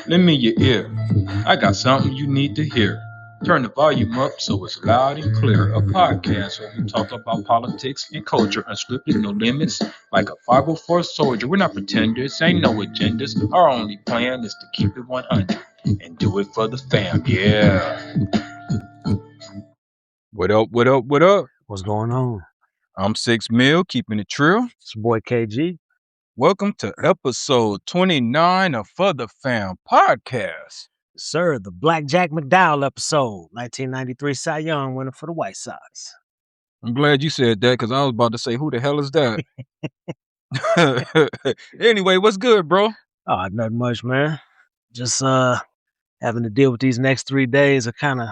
Lend me your ear. I got something you need to hear. Turn the volume up so it's loud and clear. A podcast where we talk about politics and culture, unscripted, no limits. Like a 504 soldier, we're not pretenders, ain't no agendas. Our only plan is to keep it 100 and do it for the fam. Yeah. What up, what up, what up? What's going on? I'm 6 Mil, keeping it true. It's your boy KG. Welcome to episode 29 of For the Fam podcast. Sir, the Black Jack McDowell episode, 1993 Cy Young winner for the White Sox. I'm glad you said that because I was about to say, who the hell is that? Anyway, what's good, bro? Oh, nothing much, man. Just having to deal with these next 3 days of kind of,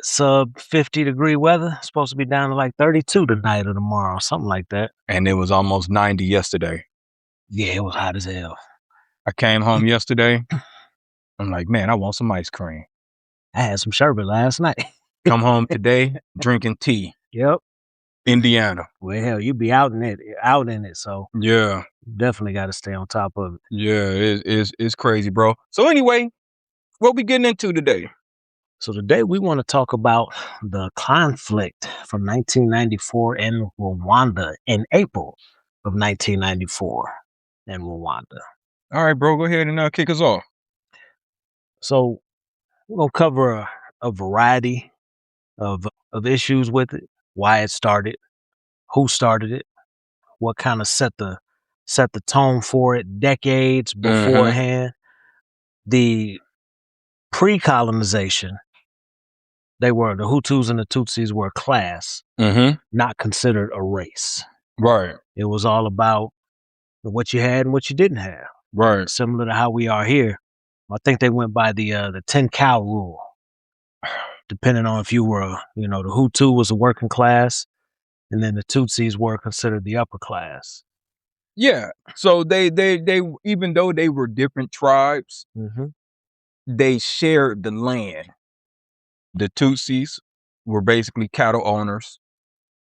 sub 50 degree weather. Supposed to be down to like 32 tonight or tomorrow, something like that. And it was almost 90 yesterday. Yeah, it was hot as hell. I came home yesterday. I'm like, man, I want some ice cream. I had some sherbet last night. Come home today, drinking tea. Yep. Indiana. Well, hell, you be out in it. So yeah, definitely got to stay on top of it. Yeah, it's crazy, bro. So anyway, what we getting into today? So today we want to talk about the conflict from 1994 in Rwanda, in April of 1994 in Rwanda. All right, bro, go ahead and kick us off. So we're going to cover a variety of issues with it, why it started, who started it, what kind of set the tone for it decades beforehand, the pre-colonization. The Hutus and the Tutsis were a class, not considered a race. Right. It was all about what you had and what you didn't have. Right. Similar to how we are here. I think they went by the 10 cow rule. Depending on if you were, the Hutu was a working class, and then the Tutsis were considered the upper class. Yeah. So they even though they were different tribes, they shared the land. The Tutsis were basically cattle owners.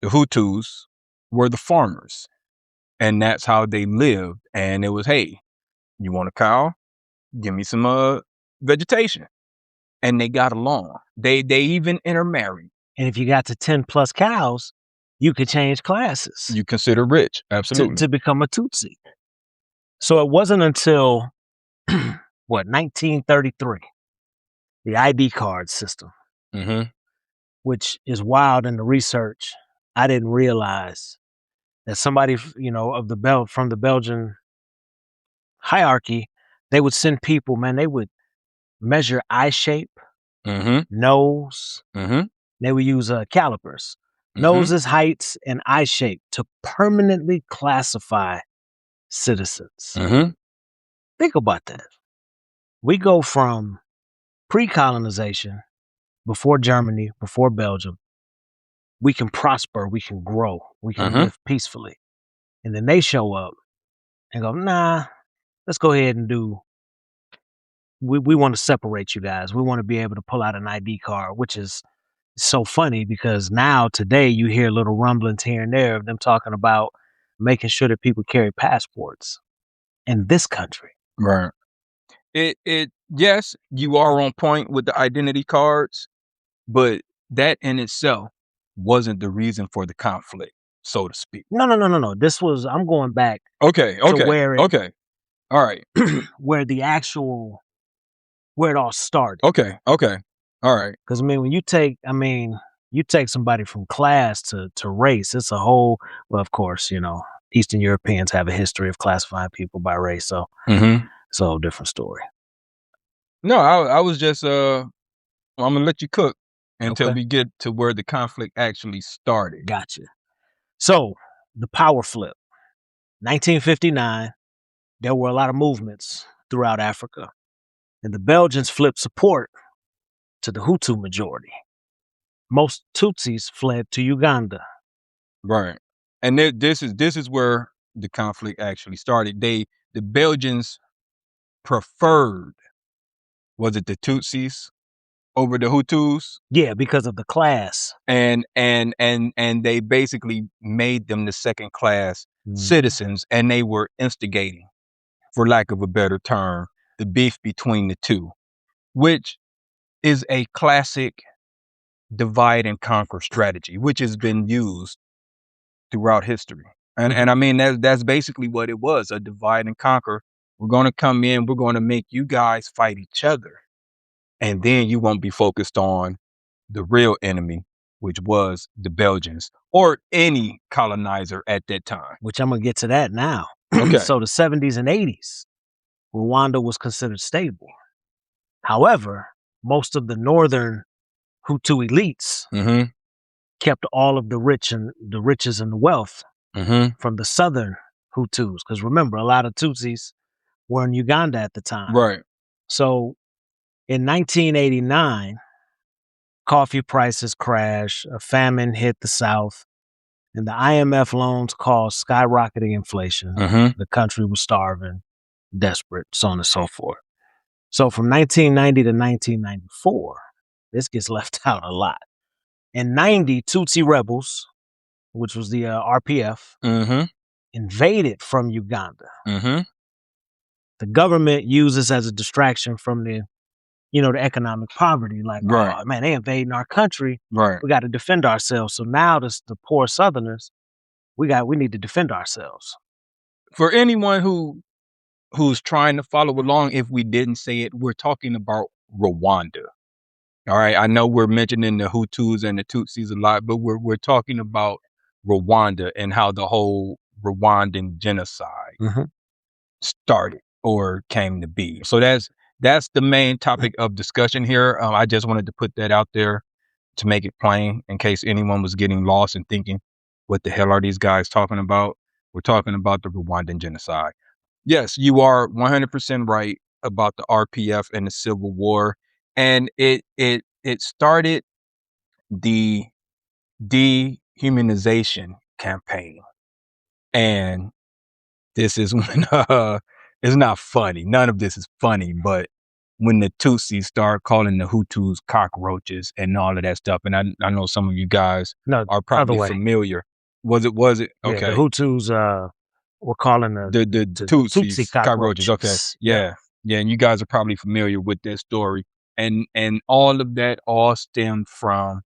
The Hutus were the farmers. And that's how they lived. And it was, hey, you want a cow? Give me some vegetation. And they got along. They even intermarried. And if you got to 10 plus cows, you could change classes. You consider rich, absolutely. To become a Tutsi. So it wasn't until, 1933, the ID card system, which is wild in the research. I didn't realize that somebody, from the Belgian hierarchy, they would send people, man, they would measure eye shape, nose. They would use calipers, noses, heights, and eye shape to permanently classify citizens. Think about that. We go from pre-colonization, before Germany, before Belgium, we can prosper, we can grow, we can live peacefully. And then they show up and go, nah, let's go ahead and we want to separate you guys. We want to be able to pull out an ID card, which is so funny because now today you hear little rumblings here and there of them talking about making sure that people carry passports in this country. Right. Yes, you are on point with the identity cards, but that in itself wasn't the reason for the conflict, so to speak. No. I'm going back. Okay. To where all right. where it all started. Okay. All right. Because when you take somebody from class to race, it's a whole, well, of course, Eastern Europeans have a history of classifying people by race, so it's a whole different story. No, I was just I'm gonna let you cook until we get to where the conflict actually started. Gotcha. So the power flip, 1959. There were a lot of movements throughout Africa, and the Belgians flipped support to the Hutu majority. Most Tutsis fled to Uganda. Right, and this is where the conflict actually started. The Belgians preferred, was it the Tutsis over the Hutus. Yeah, because of the class. And they basically made them the second class citizens, and they were instigating, for lack of a better term, the beef between the two, which is a classic divide and conquer strategy, which has been used throughout history. And I mean, that's basically what it was, a divide and conquer. We're going to come in, we're going to make you guys fight each other. And then you won't be focused on the real enemy, which was the Belgians or any colonizer at that time. Which I'm going to get to that now. Okay. So the 70s and 80s, Rwanda was considered stable. However, most of the northern Hutu elites kept all of the riches and the wealth from the southern Hutus. Because remember, a lot of Tutsis were in Uganda at the time. Right. So in 1989, coffee prices crashed, a famine hit the South, and the IMF loans caused skyrocketing inflation. The country was starving, desperate, so on and so forth. So from 1990 to 1994, this gets left out a lot. In 90, Tutsi rebels, which was the RPF, invaded from Uganda. The government used this as a distraction from the economic poverty. Like, oh man, they invading our country. Right. We got to defend ourselves. So now the poor Southerners, we need to defend ourselves. For anyone who's trying to follow along, if we didn't say it, we're talking about Rwanda. All right. I know we're mentioning the Hutus and the Tutsis a lot, but we're talking about Rwanda and how the whole Rwandan genocide started or came to be. So that's the main topic of discussion here. I just wanted to put that out there to make it plain in case anyone was getting lost and thinking, what the hell are these guys talking about? We're talking about the Rwandan genocide. Yes, you are 100% right about the RPF and the Civil War. And it started the dehumanization campaign. And this is when it's not funny. None of this is funny, but when the Tutsis start calling the Hutus cockroaches and all of that stuff, and I know some of you guys are probably familiar. Was it? Okay. Yeah, the Hutus were calling the Tutsis cockroaches. Okay. Yeah. And you guys are probably familiar with that story. And all of that all stemmed from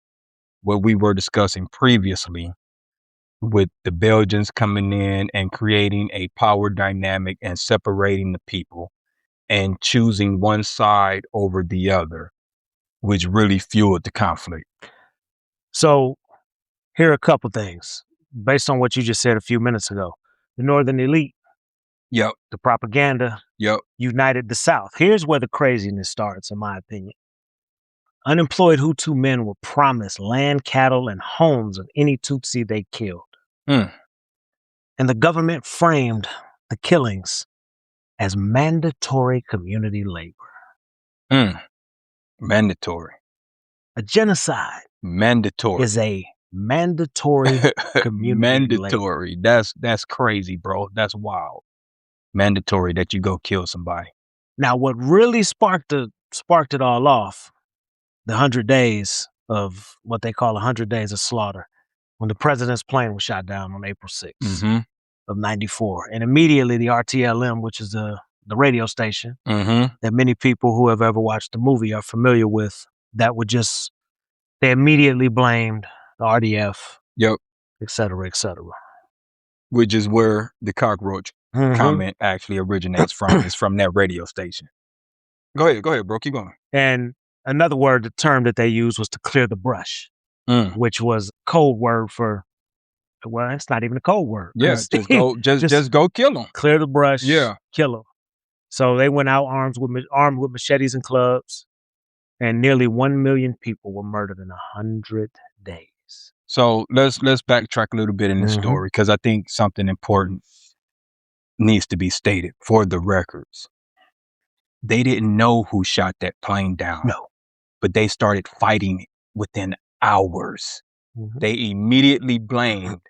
what we were discussing previously, with the Belgians coming in and creating a power dynamic and separating the people and choosing one side over the other, which really fueled the conflict. So here are a couple things based on what you just said a few minutes ago. The Northern elite, the propaganda, united the South. Here's where the craziness starts, in my opinion. Unemployed Hutu men were promised land, cattle, and homes of any Tutsi they killed. And the government framed the killings as mandatory community labor. Mandatory. A genocide. Mandatory. Is a mandatory community labor. That's crazy, bro. That's wild. Mandatory that you go kill somebody. Now, what really sparked it all off, the 100 days of what they call 100 days of slaughter, when the president's plane was shot down on April 6th of 94. And immediately the RTLM, which is the radio station that many people who have ever watched the movie are familiar with, they immediately blamed the RDF, et cetera, et cetera. Which is where the cockroach comment actually originates from, is from that radio station. Go ahead, bro. Keep going. And another word, the term that they used was to clear the brush, which was a code word for, well, it's not even a code word. Yeah, just go kill them. Clear the brush, kill them. So they went out armed with machetes and clubs, and nearly 1 million people were murdered in 100 days. So let's backtrack a little bit in this story, because I think something important needs to be stated for the records. They didn't know who shot that plane down. No. But they started fighting within hours. They immediately blamed,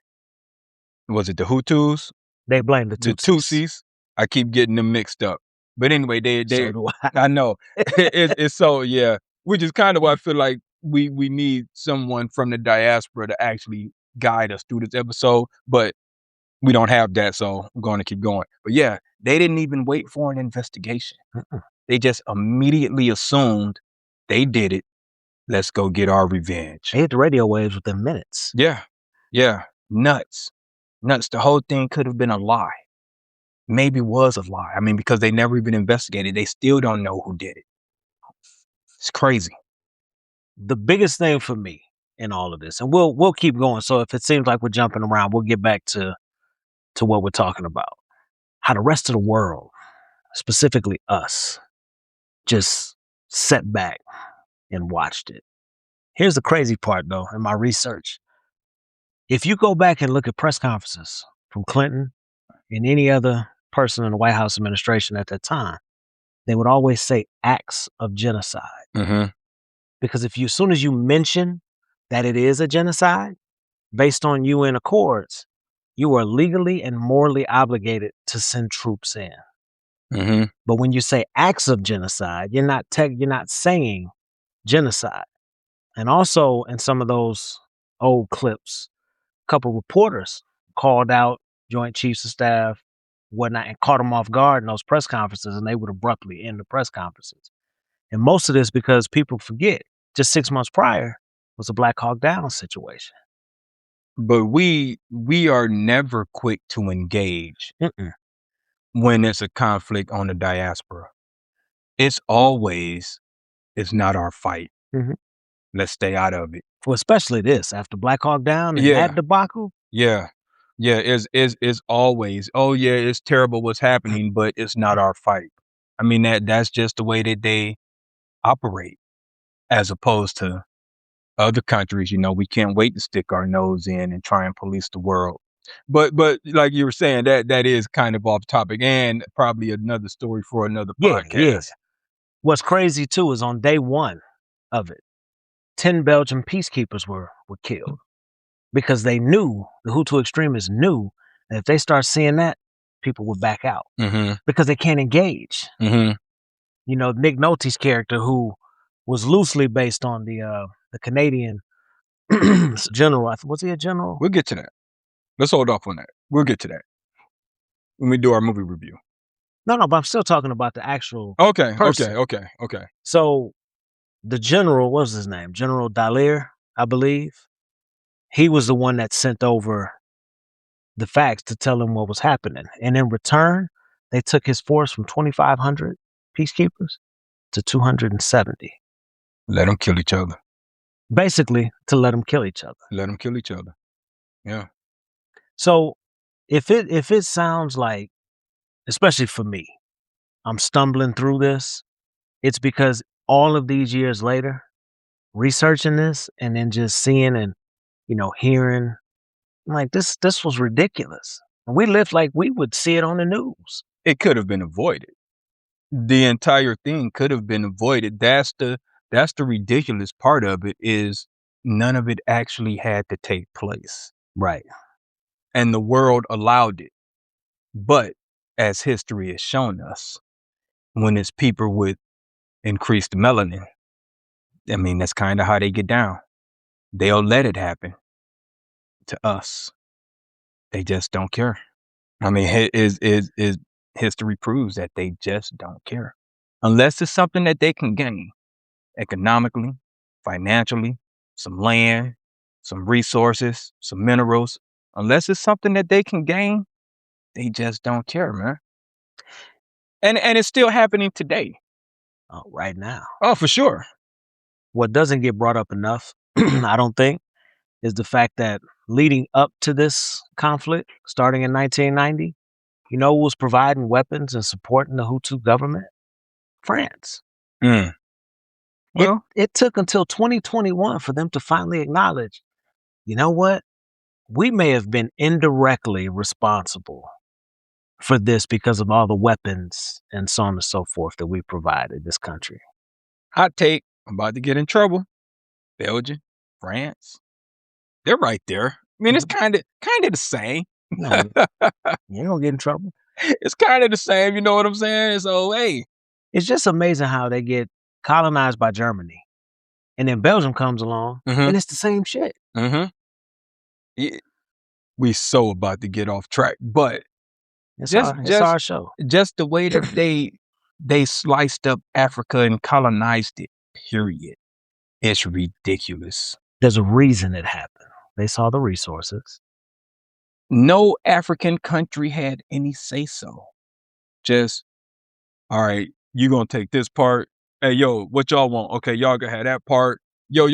was it the Hutus? They blamed the Tutsis. The Tutsis. I keep getting them mixed up. But anyway, So do I. I know. It's so, yeah. which is kind of why I feel like we need someone from the diaspora to actually guide us through this episode, but we don't have that, so I'm going to keep going. But yeah, they didn't even wait for an investigation. They just immediately assumed they did it. Let's go get our revenge. They hit the radio waves within minutes. Yeah. Nuts. The whole thing could have been a lie. Maybe was a lie. I mean, because they never even investigated. They still don't know who did it. It's crazy. The biggest thing for me in all of this, and we'll keep going. So if it seems like we're jumping around, we'll get back to what we're talking about. How the rest of the world, specifically us, just sat back and watched it. Here's the crazy part, though, in my research. If you go back and look at press conferences from Clinton and any other person in the White House administration at that time, they would always say acts of genocide. Mm-hmm. Because as soon as you mention that it is a genocide, based on UN accords, you are legally and morally obligated to send troops in. Mm-hmm. But when you say acts of genocide, you're not saying genocide. And also in some of those old clips, a couple reporters called out Joint Chiefs of Staff, whatnot, and caught them off guard in those press conferences, and they would abruptly end the press conferences. And most of this because people forget, just 6 months prior was a Black Hawk Down situation. But we are never quick to engage when it's a conflict on the diaspora. It's always, it's not our fight. Mm-hmm. Let's stay out of it. Well, especially this after Black Hawk Down and that debacle. Yeah, it's always, oh yeah, it's terrible what's happening, but it's not our fight. I mean, that's just the way that they operate, as opposed to other countries. You know, we can't wait to stick our nose in and try and police the world. But like you were saying, that is kind of off topic and probably another story for another podcast. Yeah. What's crazy too is on day one of it, 10 Belgian peacekeepers were killed because they knew, the Hutu extremists knew, that if they start seeing that, people would back out because they can't engage. You know, Nick Nolte's character, who was loosely based on the Canadian general. Was he a general? We'll get to that. Let's hold off on that. We'll get to that when we do our movie review. No, but I'm still talking about the actual person. Okay. So the general, what was his name? General Dallaire, I believe. He was the one that sent over the facts to tell him what was happening. And in return, they took his force from 2,500 peacekeepers to 270. Let them kill each other. Basically, to let them kill each other. Let them kill each other. Yeah. So if it sounds like, especially for me, I'm stumbling through this, it's because all of these years later, researching this and then just seeing and, you know, hearing, like, this was ridiculous. And we lived like we would see it on the news. It could have been avoided. The entire thing could have been avoided. That's the ridiculous part of it, is none of it actually had to take place. Right. And the world allowed it. But as history has shown us, when it's people with increased melanin, I mean, that's kind of how they get down. They'll let it happen. To us, they just don't care. I mean, history proves that they just don't care. Unless it's something that they can gain economically, financially, some land, some resources, some minerals. Unless it's something that they can gain, they just don't care, man. And it's still happening today. Oh, right now. Oh, for sure. What doesn't get brought up enough, I don't think, is the fact that leading up to this conflict, starting in 1990, you know who was providing weapons and supporting the Hutu government? France. Well, it took until 2021 for them to finally acknowledge, you know what? We may have been indirectly responsible for this because of all the weapons and so on and so forth that we provided this country. Hot take. I'm about to get in trouble. Belgium, France. They're right there. I mean, it's kind of the same. No, you don't get in trouble. It's kind of the same. You know what I'm saying? So, hey. It's just amazing how they get colonized by Germany. And then Belgium comes along, and it's the same shit. We so about to get off track, but it's our show. Just the way that they sliced up Africa and colonized it, period. It's ridiculous. There's a reason it happened. They saw the resources. No African country had any say so. Just, all right, you gonna take this part. Hey, yo, what y'all want? Okay, y'all gonna have that part. Yo,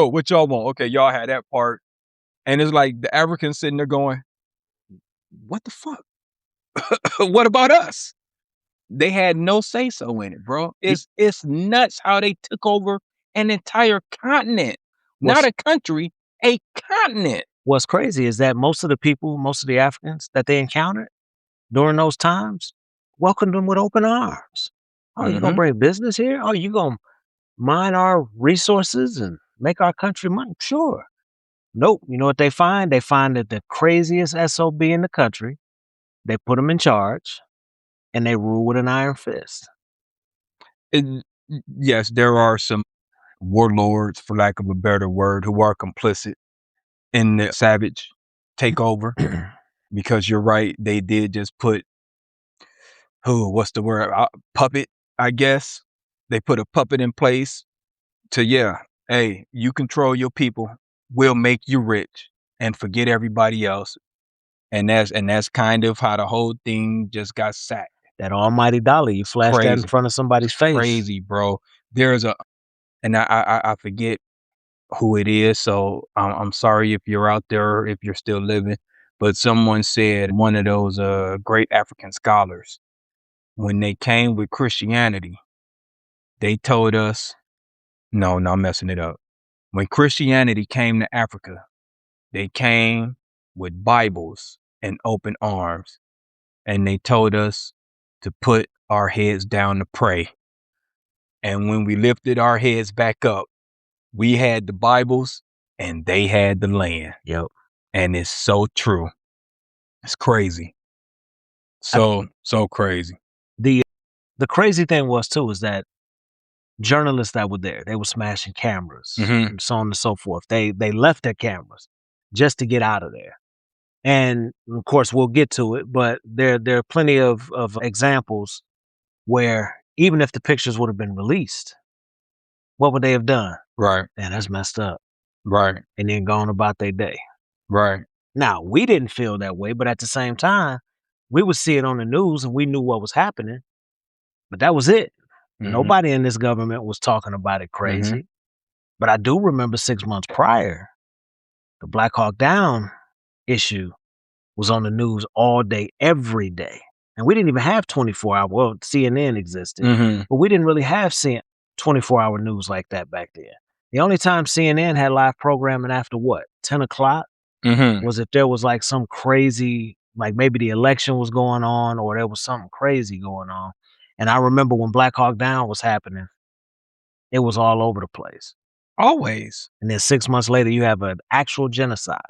what y'all want? Okay, y'all had that part. And it's like the Africans sitting there going, what the fuck? What about us? They had no say so in it, bro. It's nuts how they took over an entire continent. Not a country, a continent. What's crazy is that most of the Africans that they encountered during those times welcomed them with open arms. Oh, you gonna bring business here? Oh, you gonna mine our resources and make our country money? Sure. Nope. You know what they find? They find that the craziest SOB in the country, they put them in charge, and they rule with an iron fist. Yes, there are some warlords, for lack of a better word, who are complicit in the savage takeover. Because you're right, they did just put, what's the word? Puppet, I guess. They put a puppet in place to, hey, you control your people, we'll make you rich and forget everybody else. And that's kind of how the whole thing just got sacked. That almighty dollar, you flash that in front of somebody's face. Crazy, bro. There's and I forget who it is, so I'm sorry if you're out there, if you're still living, but someone said, one of those great African scholars, when they came with Christianity, they told us, no, I'm messing it up. When Christianity came to Africa, they came with Bibles and open arms, and they told us to put our heads down to pray. And when we lifted our heads back up, we had the Bibles and they had the land. Yep. And it's so true. It's crazy. So crazy. The crazy thing was too is that journalists that were there, they were smashing cameras and so on and so forth. They left their cameras just to get out of there. And of course we'll get to it, but there are plenty of examples where even if the pictures would have been released, what would they have done? Right. Man, that's messed up. Right. And then gone about their day. Right. Now, we didn't feel that way, but at the same time, we would see it on the news and we knew what was happening. But that was it. Nobody in this government was talking about it crazy. But I do remember 6 months prior, the Black Hawk Down issue was on the news all day, every day. And we didn't even have 24-hour, well, CNN existed, but we didn't really have 24-hour news like that back then. The only time CNN had live programming after 10 o'clock was if there was like some crazy, like maybe the election was going on or there was something crazy going on. And I remember when Black Hawk Down was happening, it was all over the place. Always. And then 6 months later, you have an actual genocide.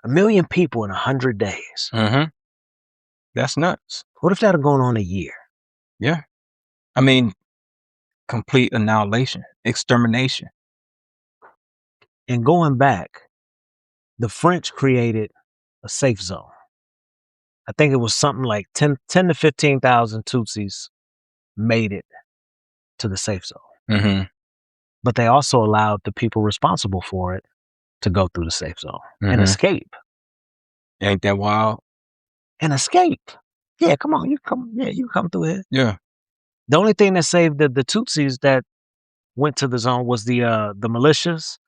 1 million people in 100 days. That's nuts. What if that had gone on a year? Yeah. I mean, complete annihilation, extermination. And going back, the French created a safe zone. I think it was something like 10 to 15,000 Tutsis made it to the safe zone. But they also allowed the people responsible for it to go through the safe zone and escape. Ain't that wild? And escape. Yeah, come on, you come through here. Yeah. The only thing that saved the Tutsis that went to the zone was the militias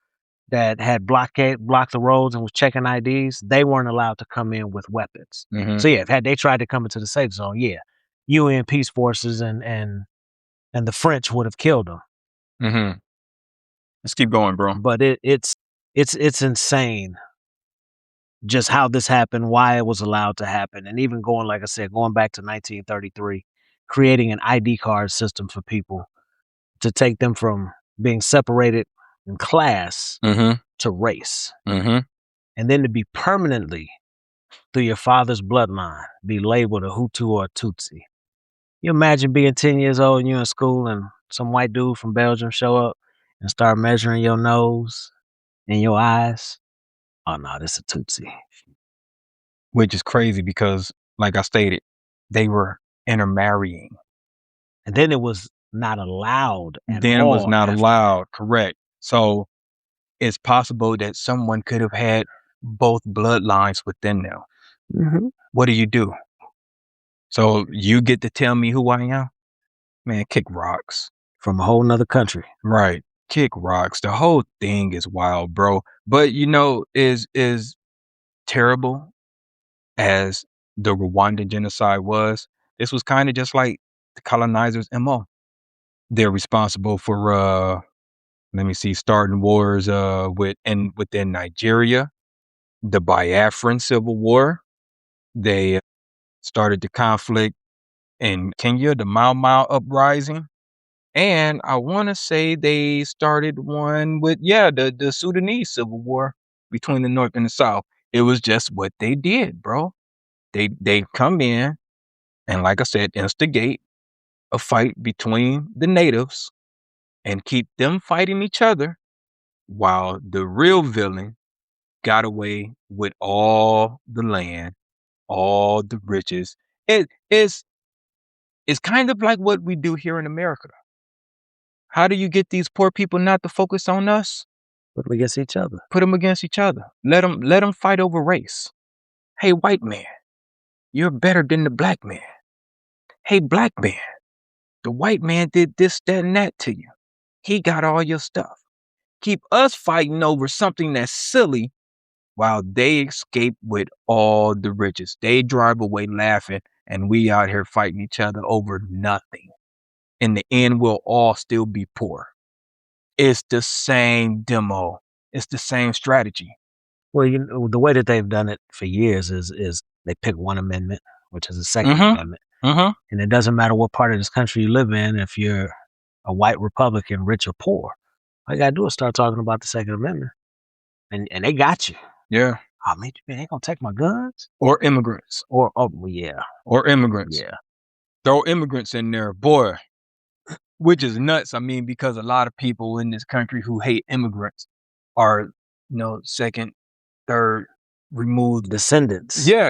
that had blocked the roads and was checking IDs. They weren't allowed to come in with weapons. So yeah, had they tried to come into the safe zone, UN peace forces and the French would have killed them. Let's keep going, bro. But it's insane just how this happened, why it was allowed to happen, and even going, like I said, going back to 1933, creating an ID card system for people to take them from being separated in class to race, and then to be permanently through your father's bloodline be labeled a Hutu or a Tutsi. You imagine being 10 years old and you're in school and some white dude from Belgium show up and start measuring your nose and your eyes, oh no, this a Tutsi. Which is crazy because, like I stated, they were intermarrying. And then it was not allowed at Then it was all not after allowed, correct. So it's possible that someone could have had both bloodlines within them. that. What do you do? So you get to tell me who I am? Man, kick rocks. From a whole nother country. Right. Kick rocks. The whole thing is wild, bro. But is terrible as the Rwandan genocide was. This was kind of just like the colonizers' MO. They're responsible for starting wars within Nigeria, the Biafran Civil War. They started the conflict in Kenya, the Mau Mau uprising. And I want to say they started one with the Sudanese Civil War between the North and the South. It was just what they did, bro. They come in and, like I said, instigate a fight between the natives and keep them fighting each other while the real villain got away with all the land, all the riches. It's kind of like what we do here in America. How do you get these poor people not to focus on us? Put them against each other. Put them against each other. Let them fight over race. Hey, white man, you're better than the black man. Hey, black man, the white man did this, that, and that to you. He got all your stuff. Keep us fighting over something that's silly while they escape with all the riches. They drive away laughing, and we out here fighting each other over nothing. In the end, we'll all still be poor. It's the same demo. It's the same strategy. Well, the way that they've done it for years is they pick one amendment, which is the Second Amendment. And it doesn't matter what part of this country you live in, if you're a white Republican, rich or poor, all you gotta do is start talking about the Second Amendment. And they got you. Yeah. Oh man, they ain't gonna take my guns? Or immigrants. Or yeah. Or immigrants. Yeah. Throw immigrants in there, boy. Which is nuts. I mean, because a lot of people in this country who hate immigrants are, second, third removed descendants. Yeah.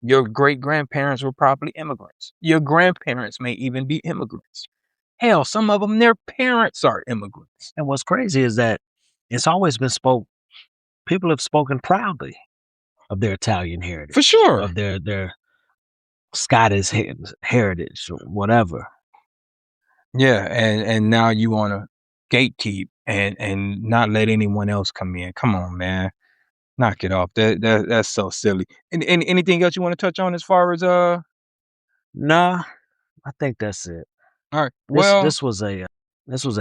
Your great grandparents were probably immigrants. Your grandparents may even be immigrants. Hell, some of them, their parents are immigrants. And what's crazy is that it's always been people have spoken proudly of their Italian heritage. For sure. Of their Scottish heritage or whatever. Yeah, and now you want to gatekeep and not let anyone else come in. Come on, man. Knock it off. That's so silly. And anything else you want to touch on as far as Nah, I think that's it. All right. Well, this was a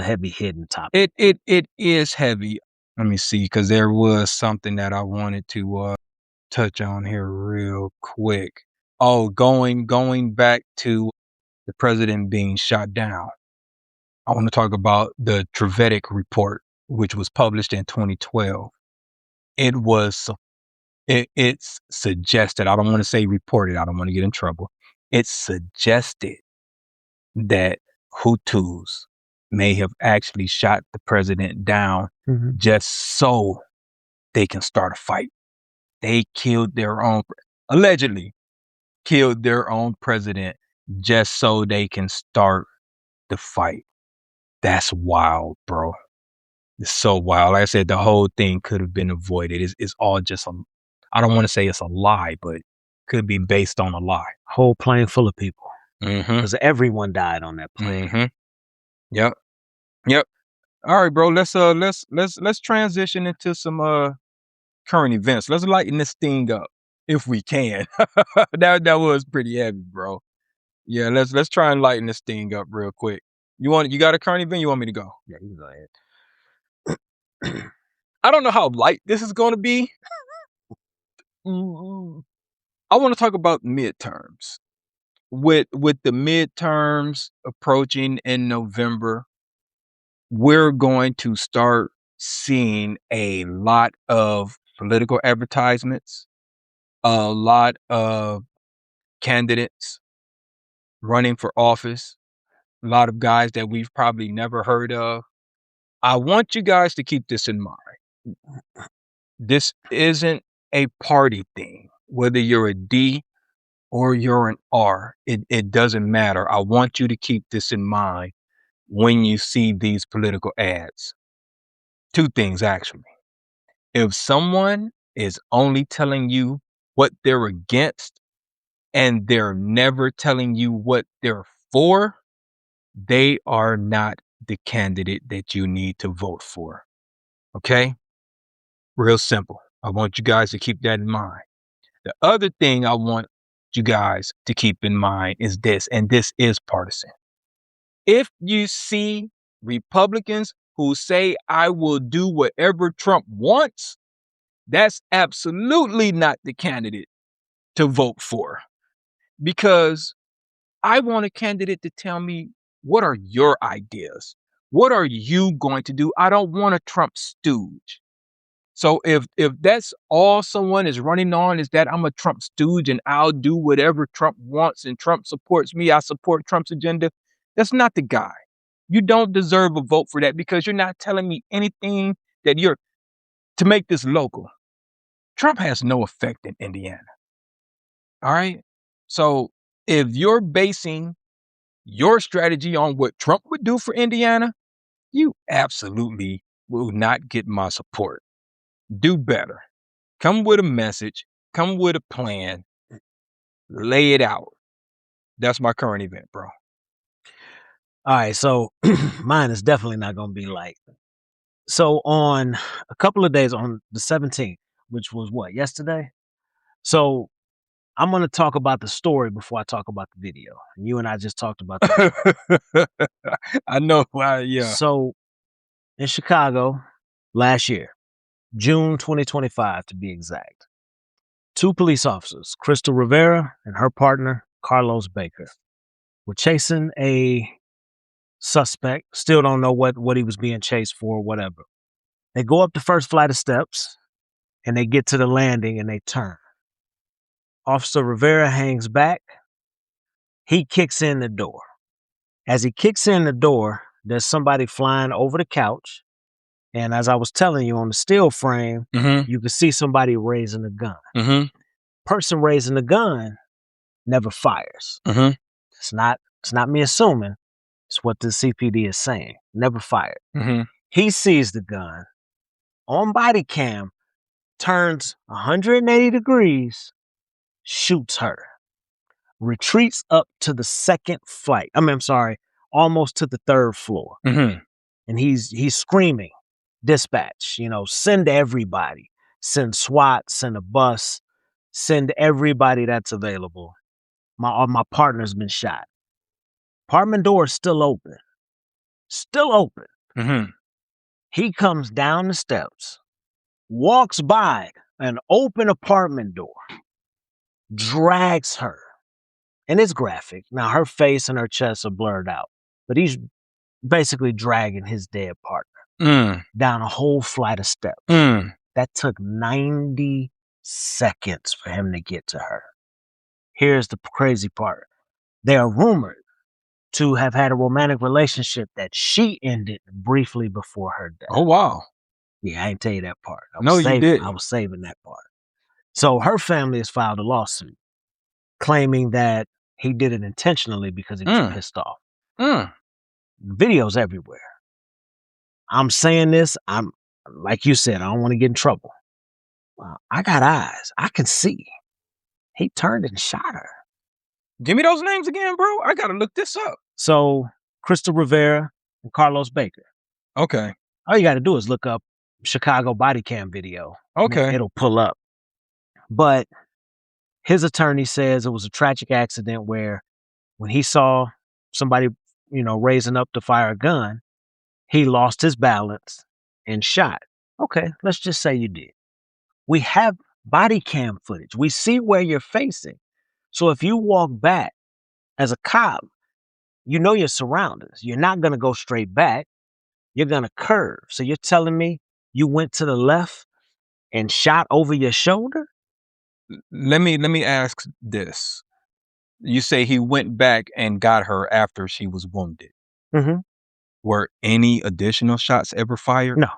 heavy hitting topic. It is heavy. Let me see, because there was something that I wanted to touch on here real quick. Oh, going back to the president being shot down. I want to talk about the Trevedic report, which was published in 2012. It's suggested, I don't want to say reported, I don't want to get in trouble. It suggested that Hutus may have actually shot the president down just so they can start a fight. They allegedly killed their own president just so they can start the fight. That's wild, bro. It's so wild. Like I said, the whole thing could have been avoided. It's all just I don't want to say it's a lie, but could be based on a lie. Whole plane full of people. Because everyone died on that plane. Yep. All right, bro. Let's transition into some current events. Let's lighten this thing up if we can. that was pretty heavy, bro. Yeah, let's try and lighten this thing up real quick. You got a current event? You want me to go? Yeah, you can go ahead. I don't know how light this is going to be. I want to talk about midterms. With the midterms approaching in November, we're going to start seeing a lot of political advertisements, a lot of candidates running for office, a lot of guys that we've probably never heard of. I want you guys to keep this in mind. This isn't a party thing, whether you're a D or you're an R, it doesn't matter. I want you to keep this in mind when you see these political ads. Two things, actually. If someone is only telling you what they're against and they're never telling you what they're for, they are not the candidate that you need to vote for. Okay? Real simple. I want you guys to keep that in mind. The other thing I want you guys to keep in mind is this, and this is partisan. If you see Republicans who say, I will do whatever Trump wants, that's absolutely not the candidate to vote for. Because I want a candidate to tell me, what are your ideas? What are you going to do? I don't want a Trump stooge. So if that's all someone is running on is that I'm a Trump stooge and I'll do whatever Trump wants and Trump supports me, I support Trump's agenda, that's not the guy. You don't deserve a vote for that because you're not telling me anything that you're to make this local. Trump has no effect in Indiana. All right. So if you're basing your strategy on what Trump would do for Indiana, you absolutely will not get my support. Do better. Come with a message. Come with a plan. Lay it out. That's my current event, bro. All right, so mine is definitely not going to be light. So on a couple of days, on the 17th, which was what, yesterday? So I'm going to talk about the story before I talk about the video. You and I just talked about that. I know why, yeah. So in Chicago last year, June 2025 to be exact, two police officers, Crystal Rivera and her partner, Carlos Baker, were chasing a suspect. Still don't know what he was being chased for, whatever. They go up the first flight of steps and they get to the landing and they turn. Officer Rivera hangs back. He kicks in the door. As he kicks in the door, there's somebody flying over the couch. And as I was telling you on the still frame, you can see somebody raising a gun. Person raising the gun never fires. It's not me assuming. It's what the CPD is saying. Never fired. He sees the gun on body cam, turns 180 degrees, shoots her, retreats up to the second flight. I'm sorry, almost to the third floor. And he's screaming, dispatch, send everybody, send SWAT, send a bus, send everybody that's available. My partner's been shot. Apartment door is still open. He comes down the steps, walks by an open apartment door, drags her. And it's graphic. Now, her face and her chest are blurred out, but he's basically dragging his dead partner down a whole flight of steps. That took 90 seconds for him to get to her. Here's the crazy part. They are rumored to have had a romantic relationship that she ended briefly before her death. Oh, wow. Yeah, I didn't tell you that part. No, you didn't. I was saving that part. So her family has filed a lawsuit claiming that he did it intentionally because he was pissed off. Videos everywhere. I'm saying this, I'm like you said, I don't want to get in trouble. I got eyes. I can see. He turned and shot her. Give me those names again, bro. I got to look this up. So, Crystal Rivera and Carlos Baker. Okay. All you got to do is look up Chicago body cam video. Okay. It'll pull up. But his attorney says it was a tragic accident where when he saw somebody, raising up to fire a gun, he lost his balance and shot. Okay, let's just say you did. We have body cam footage. We see where you're facing. So if you walk back as a cop, you know your surroundings. You're not going to go straight back. You're going to curve. So you're telling me you went to the left and shot over your shoulder? Let me ask this. You say he went back and got her after she was wounded. Mm-hmm. Were any additional shots ever fired? No,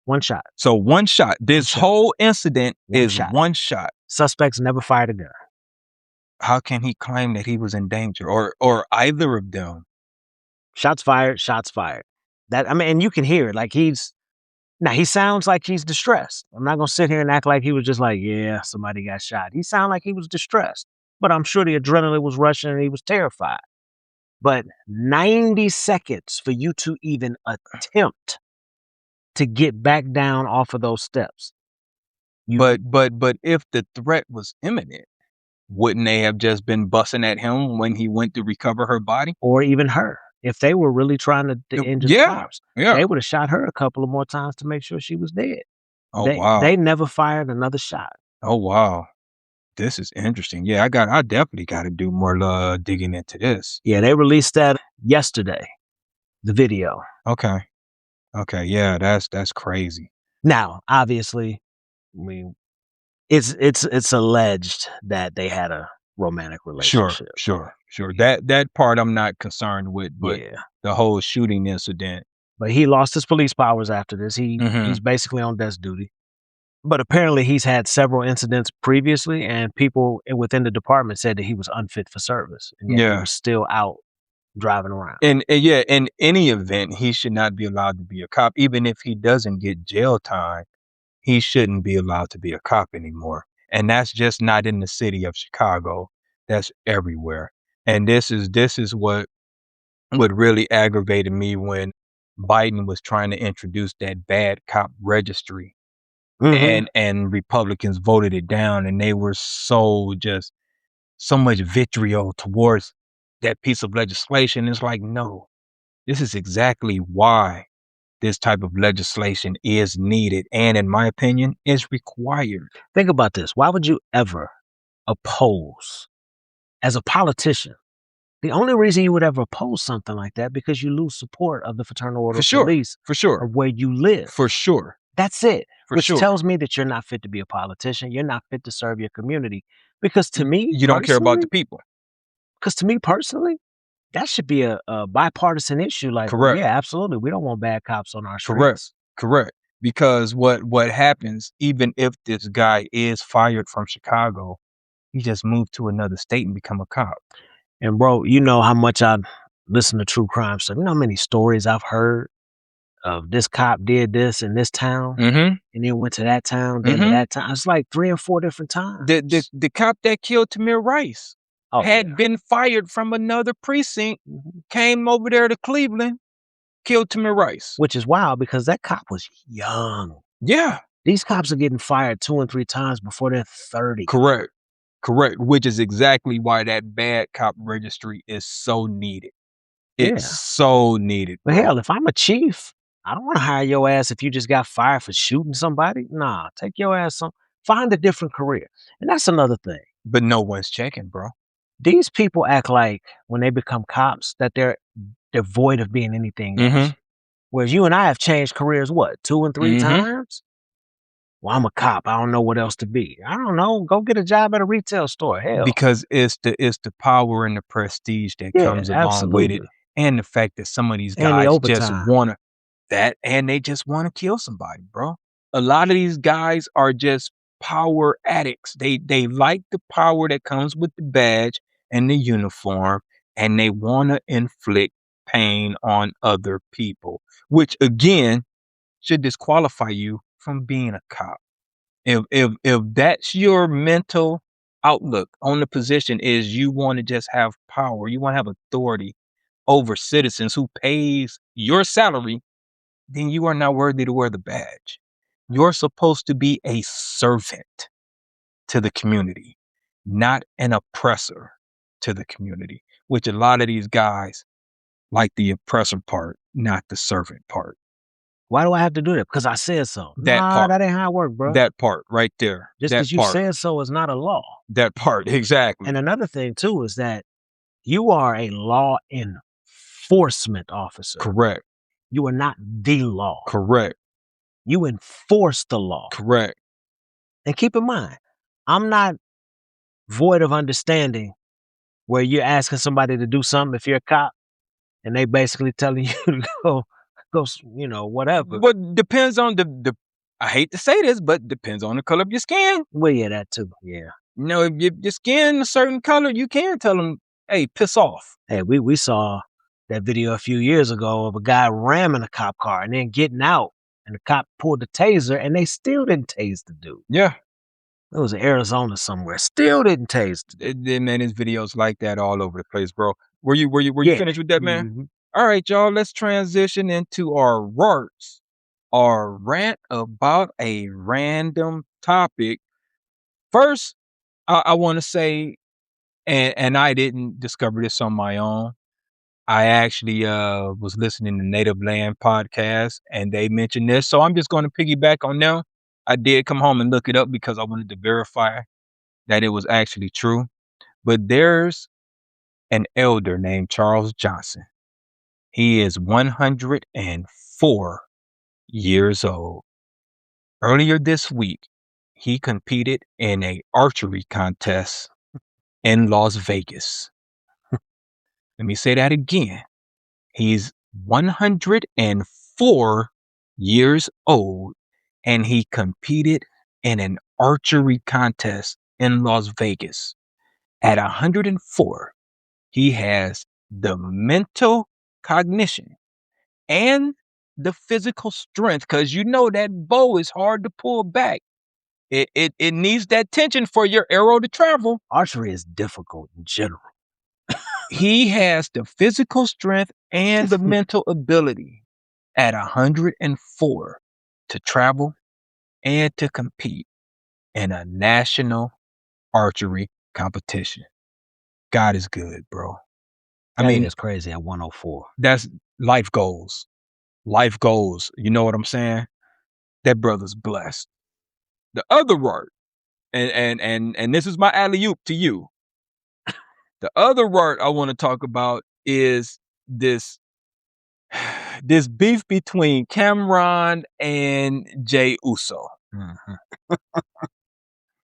one shot. So one shot. This whole incident is one shot. Suspects never fired a gun. How can he claim that he was in danger, or either of them? Shots fired, shots fired. That, I mean, and you can hear it. Like he sounds like he's distressed. I'm not gonna sit here and act like he was just like, yeah, somebody got shot. He sounded like he was distressed, but I'm sure the adrenaline was rushing and he was terrified. But 90 seconds for you to even attempt to get back down off of those steps. But if the threat was imminent, wouldn't they have just been busting at him when he went to recover her body? Or even her. If they were really trying to injure the cops, they would have shot her a couple of more times to make sure she was dead. Oh, wow. They never fired another shot. Oh, wow. This is interesting. Yeah, I definitely got to do more digging into this. Yeah, they released that yesterday, the video. Okay. Yeah, that's crazy. Now, obviously, I mean, it's alleged that they had a romantic relationship. Sure. That part I'm not concerned with, but Yeah. the whole shooting incident. But he lost his police powers after this. He's basically on desk duty. But apparently he's had several incidents previously, and people within the department said that he was unfit for service. And yet he was still out driving around. And yeah, in any event, he should not be allowed to be a cop. Even if he doesn't get jail time, he shouldn't be allowed to be a cop anymore. And that's just not in the city of Chicago. That's everywhere. And this is what really aggravated me when Biden was trying to introduce that bad cop registry. And Republicans voted it down, and they were so much vitriol towards that piece of legislation. It's like, no, this is exactly why this type of legislation is needed, and in my opinion, is required. Think about this. Why would you ever oppose, as a politician, the only reason you would ever oppose something like that because you lose support of the Fraternal Order of Police For sure. of where you live. For sure. That's it. Which sure. tells me that you're not fit to be a politician. You're not fit to serve your community. Because to me, you don't care about the people. Because to me personally, that should be a bipartisan issue. Like, Correct. Yeah, absolutely. We don't want bad cops on our streets. Correct. Because what happens, even if this guy is fired from Chicago, he just moved to another state and become a cop. And bro, you know how much I listen to true crime stuff. You know how many stories I've heard of this cop did this in this town, and then went to that town, then to that town. It's like 3 or 4 different times. The cop that killed Tamir Rice had been fired from another precinct, came over there to Cleveland, killed Tamir Rice. Which is wild because that cop was young. Yeah. These cops are getting fired 2 and 3 times before they're 30. Correct. Which is exactly why that bad cop registry is so needed. It's so needed. But hell, if I'm a chief, I don't want to hire your ass if you just got fired for shooting somebody. Nah, take your ass on. Find a different career. And that's another thing. But no one's checking, bro. These people act like when they become cops that they're void of being anything else. Whereas you and I have changed careers, what, 2 and 3 times? Well, I'm a cop. I don't know what else to be. I don't know. Go get a job at a retail store. Hell. Because it's the power and the prestige that comes along with it. And the fact that some of these guys just want to that, and they just want to kill somebody, bro. A lot of these guys are just power addicts. They like the power that comes with the badge and the uniform, and they want to inflict pain on other people, which again should disqualify you from being a cop. If that's your mental outlook on the position, is you want to just have power, you want to have authority over citizens who pays your salary, then you are not worthy to wear the badge. You're supposed to be a servant to the community, not an oppressor to the community, which a lot of these guys like the oppressor part, not the servant part. Why do I have to do that? Because I said so. That ain't how it works, bro. That part right there. Just because you said so is not a law. That part, exactly. And another thing too is that you are a law enforcement officer. Correct. You are not the law. Correct. You enforce the law. Correct. And keep in mind, I'm not void of understanding where you're asking somebody to do something if you're a cop, and they basically telling you to go, whatever. But depends on the. I hate to say this, but depends on the color of your skin. Well, yeah, that too. Yeah. If your skin a certain color, you can tell them, "Hey, piss off." Hey, we saw that video a few years ago of a guy ramming a cop car and then getting out, and the cop pulled the taser, and they still didn't tase the dude. Yeah. It was in Arizona somewhere. Still didn't tase the dude. Man, there's videos like that all over the place, bro. Were you Yeah. finished with that, man? Mm-hmm. All right, y'all. Let's transition into our RARTs, our rant about a random topic. First, I want to say, and I didn't discover this on my own. I actually was listening to Native Land podcast, and they mentioned this, so I'm just going to piggyback on them. I did come home and look it up because I wanted to verify that it was actually true. But there's an elder named Charles Johnson. He is 104 years old. Earlier this week, he competed in an archery contest in Las Vegas. Let me say that again. He's 104 years old, and he competed in an archery contest in Las Vegas. At 104, he has the mental cognition and the physical strength, because that bow is hard to pull back. It needs that tension for your arrow to travel. Archery is difficult in general. He has the physical strength and the mental ability at 104 to travel and to compete in a national archery competition. God is good, bro. I mean, it's crazy at 104. That's life goals. Life goals. You know what I'm saying? That brother's blessed. The other word, and this is my alley-oop to you. The other word I want to talk about is this beef between Cameron and Jay Uso. Mm-hmm.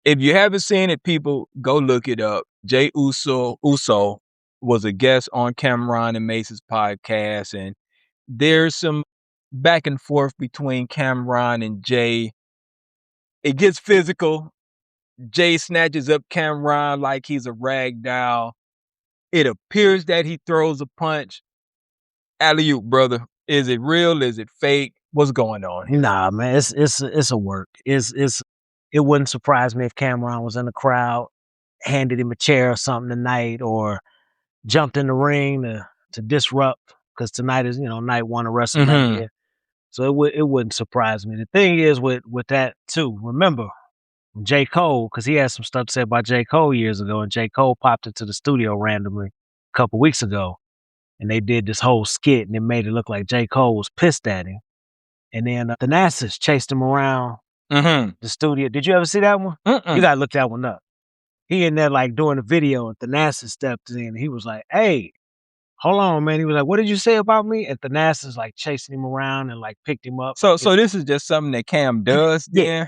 If you haven't seen it, people, go look it up. Jay Uso was a guest on Cameron and Mace's podcast, and there's some back and forth between Cameron and Jay. It gets physical. Jay snatches up Cameron like he's a rag doll. It appears that he throws a punch. Alley-oop, brother. Is it real? Is it fake? What's going on here? Nah, man, it's a work. It wouldn't surprise me if Cameron was in the crowd, handed him a chair or something tonight, or jumped in the ring to disrupt, because tonight is night one of WrestleMania. Mm-hmm. So it wouldn't surprise me. The thing is with that too. Remember J. Cole, because he had some stuff to say about J. Cole years ago, and J. Cole popped into the studio randomly a couple weeks ago, and they did this whole skit, and it made it look like J. Cole was pissed at him. And then the Nassas chased him around the studio. Did you ever see that one? Mm-mm. You gotta look that one up. He in there like doing a video, and Thanasis stepped in. And he was like, "Hey, hold on, man." He was like, "What did you say about me?" And Thanasis like chasing him around and like picked him up. So this is just something that Cam does. Yeah.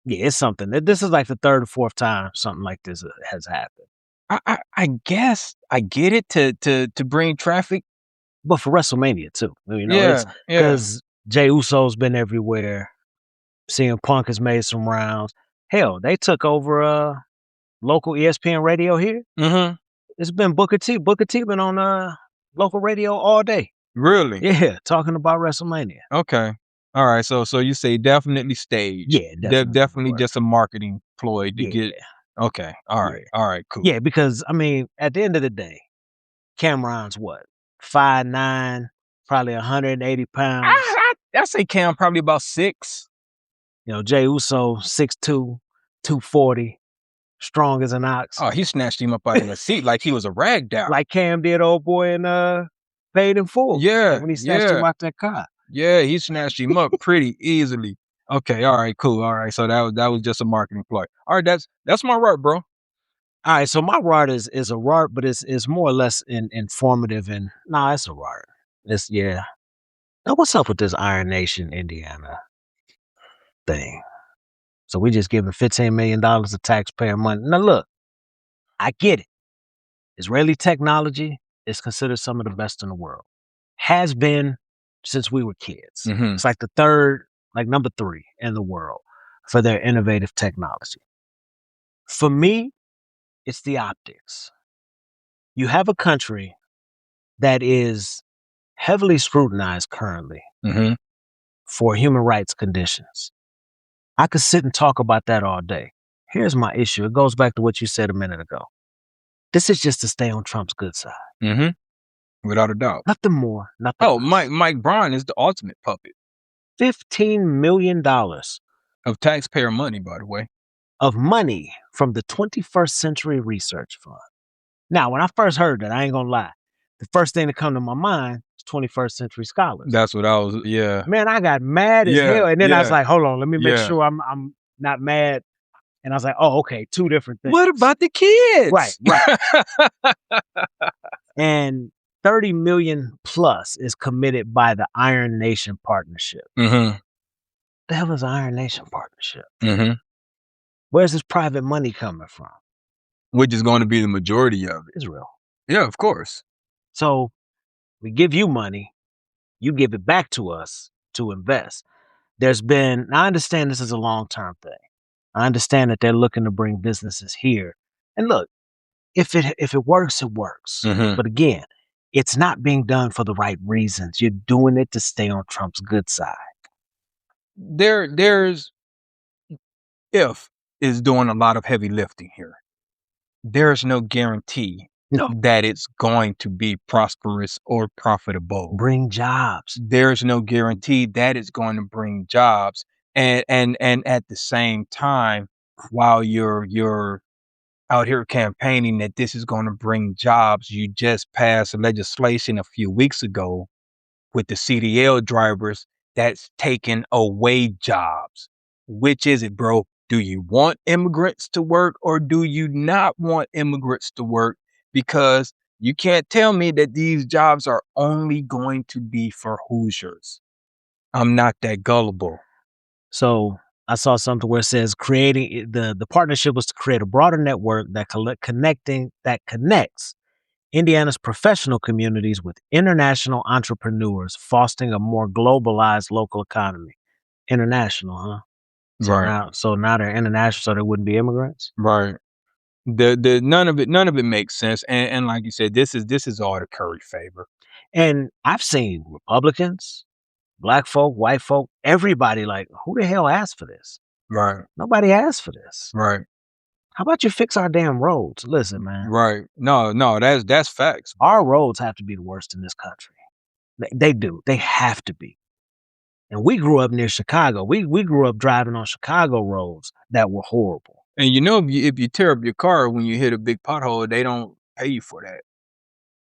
It's something. This is like the third or fourth time something like this has happened. I guess I get it to bring traffic, but for WrestleMania too. Because Jey Uso's been everywhere. CM Punk has made some rounds. Hell, they took over local ESPN radio here. Mm-hmm. It's been Booker T. Booker T been on local radio all day. Really? Yeah, talking about WrestleMania. Okay. All right. So you say definitely staged. Yeah, definitely just a marketing ploy to get. Okay. All right. Yeah. All right. Cool. Yeah, because I mean, at the end of the day, Cameron's what? 5'9", probably 180 pounds. I say Cam probably about 6. Jey Uso 6'2", 240, strong as an ox. Oh, he snatched him up out of the seat like he was a rag doll. Like Cam did old boy in Paid in Full. Yeah. When he snatched him out that car. Yeah, he snatched him up pretty easily. Okay, all right, cool. All right. So that was just a marketing ploy. All right, that's my rart, bro. All right, so my rart is a rart, but it's more or less informative, and it's a rart. It's Now what's up with this Iron Nation Indiana thing? So we just giving $15 million of taxpayer money. Now look, I get it. Israeli technology is considered some of the best in the world. Has been since we were kids. It's like the third, like number 3 in the world for their innovative technology. For me, it's the optics. You have a country that is heavily scrutinized currently for human rights conditions. I could sit and talk about that all day. Here's my issue. It goes back to what you said a minute ago. This is just to stay on Trump's good side. Without a doubt. Nothing more, nothing less. Mike Brown is the ultimate puppet. $15 million of taxpayer money, by the way. Of money from the 21st Century Research Fund. Now, when I first heard that, I ain't gonna lie, the first thing that come to my mind is 21st Century Scholars. That's what I was, yeah. Man, I got mad as hell. And then I was like, hold on, let me make sure I'm not mad. And I was like, oh, okay, 2 different things. What about the kids? Right. And 30 million plus is committed by the Iron Nation Partnership. The hell is Iron Nation Partnership? Where's this private money coming from? Which is going to be the majority of it. Israel. Yeah, of course. So we give you money, you give it back to us to invest. There's been, I understand this is a long-term thing. I understand that they're looking to bring businesses here. And look, if it works, it works. But again, it's not being done for the right reasons. You're doing it to stay on Trump's good side. There's is doing a lot of heavy lifting here. There's no guarantee that it's going to be prosperous or profitable. Bring jobs. There's no guarantee that it's going to bring jobs. And at the same time, while you're out here campaigning that this is going to bring jobs, you just passed legislation a few weeks ago with the CDL drivers that's taking away jobs. Which is it, bro? Do you want immigrants to work or do you not want immigrants to work? Because you can't tell me that these jobs are only going to be for Hoosiers. I'm not that gullible. So I saw something where it says creating the partnership was to create a broader network that connects Indiana's professional communities with international entrepreneurs, fostering a more globalized local economy. International, huh? So now they're international, so they wouldn't be immigrants. Right. The none of it makes sense. And like you said, this is all the Curry favor. And I've seen Republicans, black folk, white folk, everybody like, who the hell asked for this? Right. Nobody asked for this. Right. How about you fix our damn roads? Listen, man. Right. No, that's facts. Our roads have to be the worst in this country. They do. They have to be. And we grew up near Chicago. We grew up driving on Chicago roads that were horrible. And you know, if you tear up your car when you hit a big pothole, they don't pay you for that.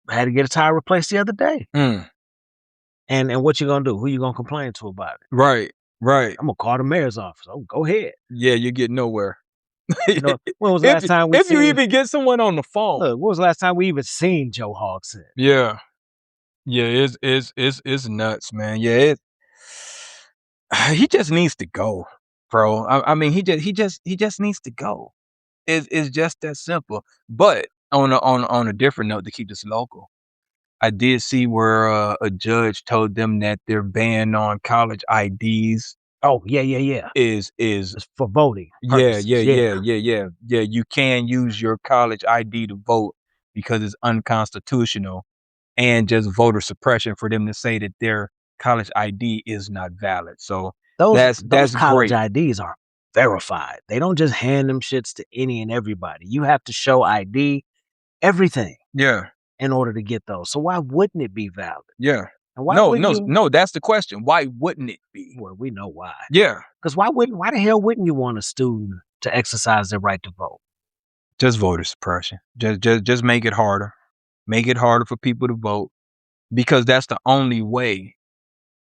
I had to get a tire replaced the other day. And what you gonna do? Who you gonna complain to about it? Right. I'm gonna call the mayor's office. Oh, go ahead. Yeah, you get nowhere. You know, when was the last time we you even get someone on the phone? Look, when was the last time we even seen Joe Hogson? Yeah. Yeah, it's nuts, man. Yeah, he just needs to go, bro. I mean, he just needs to go. It's just that simple. But on a different note, to keep this local, I did see where a judge told them that their ban on college IDs. Oh yeah. Is for voting purposes. Yeah. You can use your college ID to vote because it's unconstitutional, and just voter suppression for them to say that their college ID is not valid. So those that's college great. IDs are verified. They don't just hand them shits to any and everybody. You have to show ID, everything. Yeah. In order to get those. So why wouldn't it be valid? Yeah. And why no, that's the question. Why wouldn't it be? Well, we know why. Yeah. Because why the hell wouldn't you want a student to exercise their right to vote? Just voter suppression. Just make it harder. Make it harder for people to vote, because that's the only way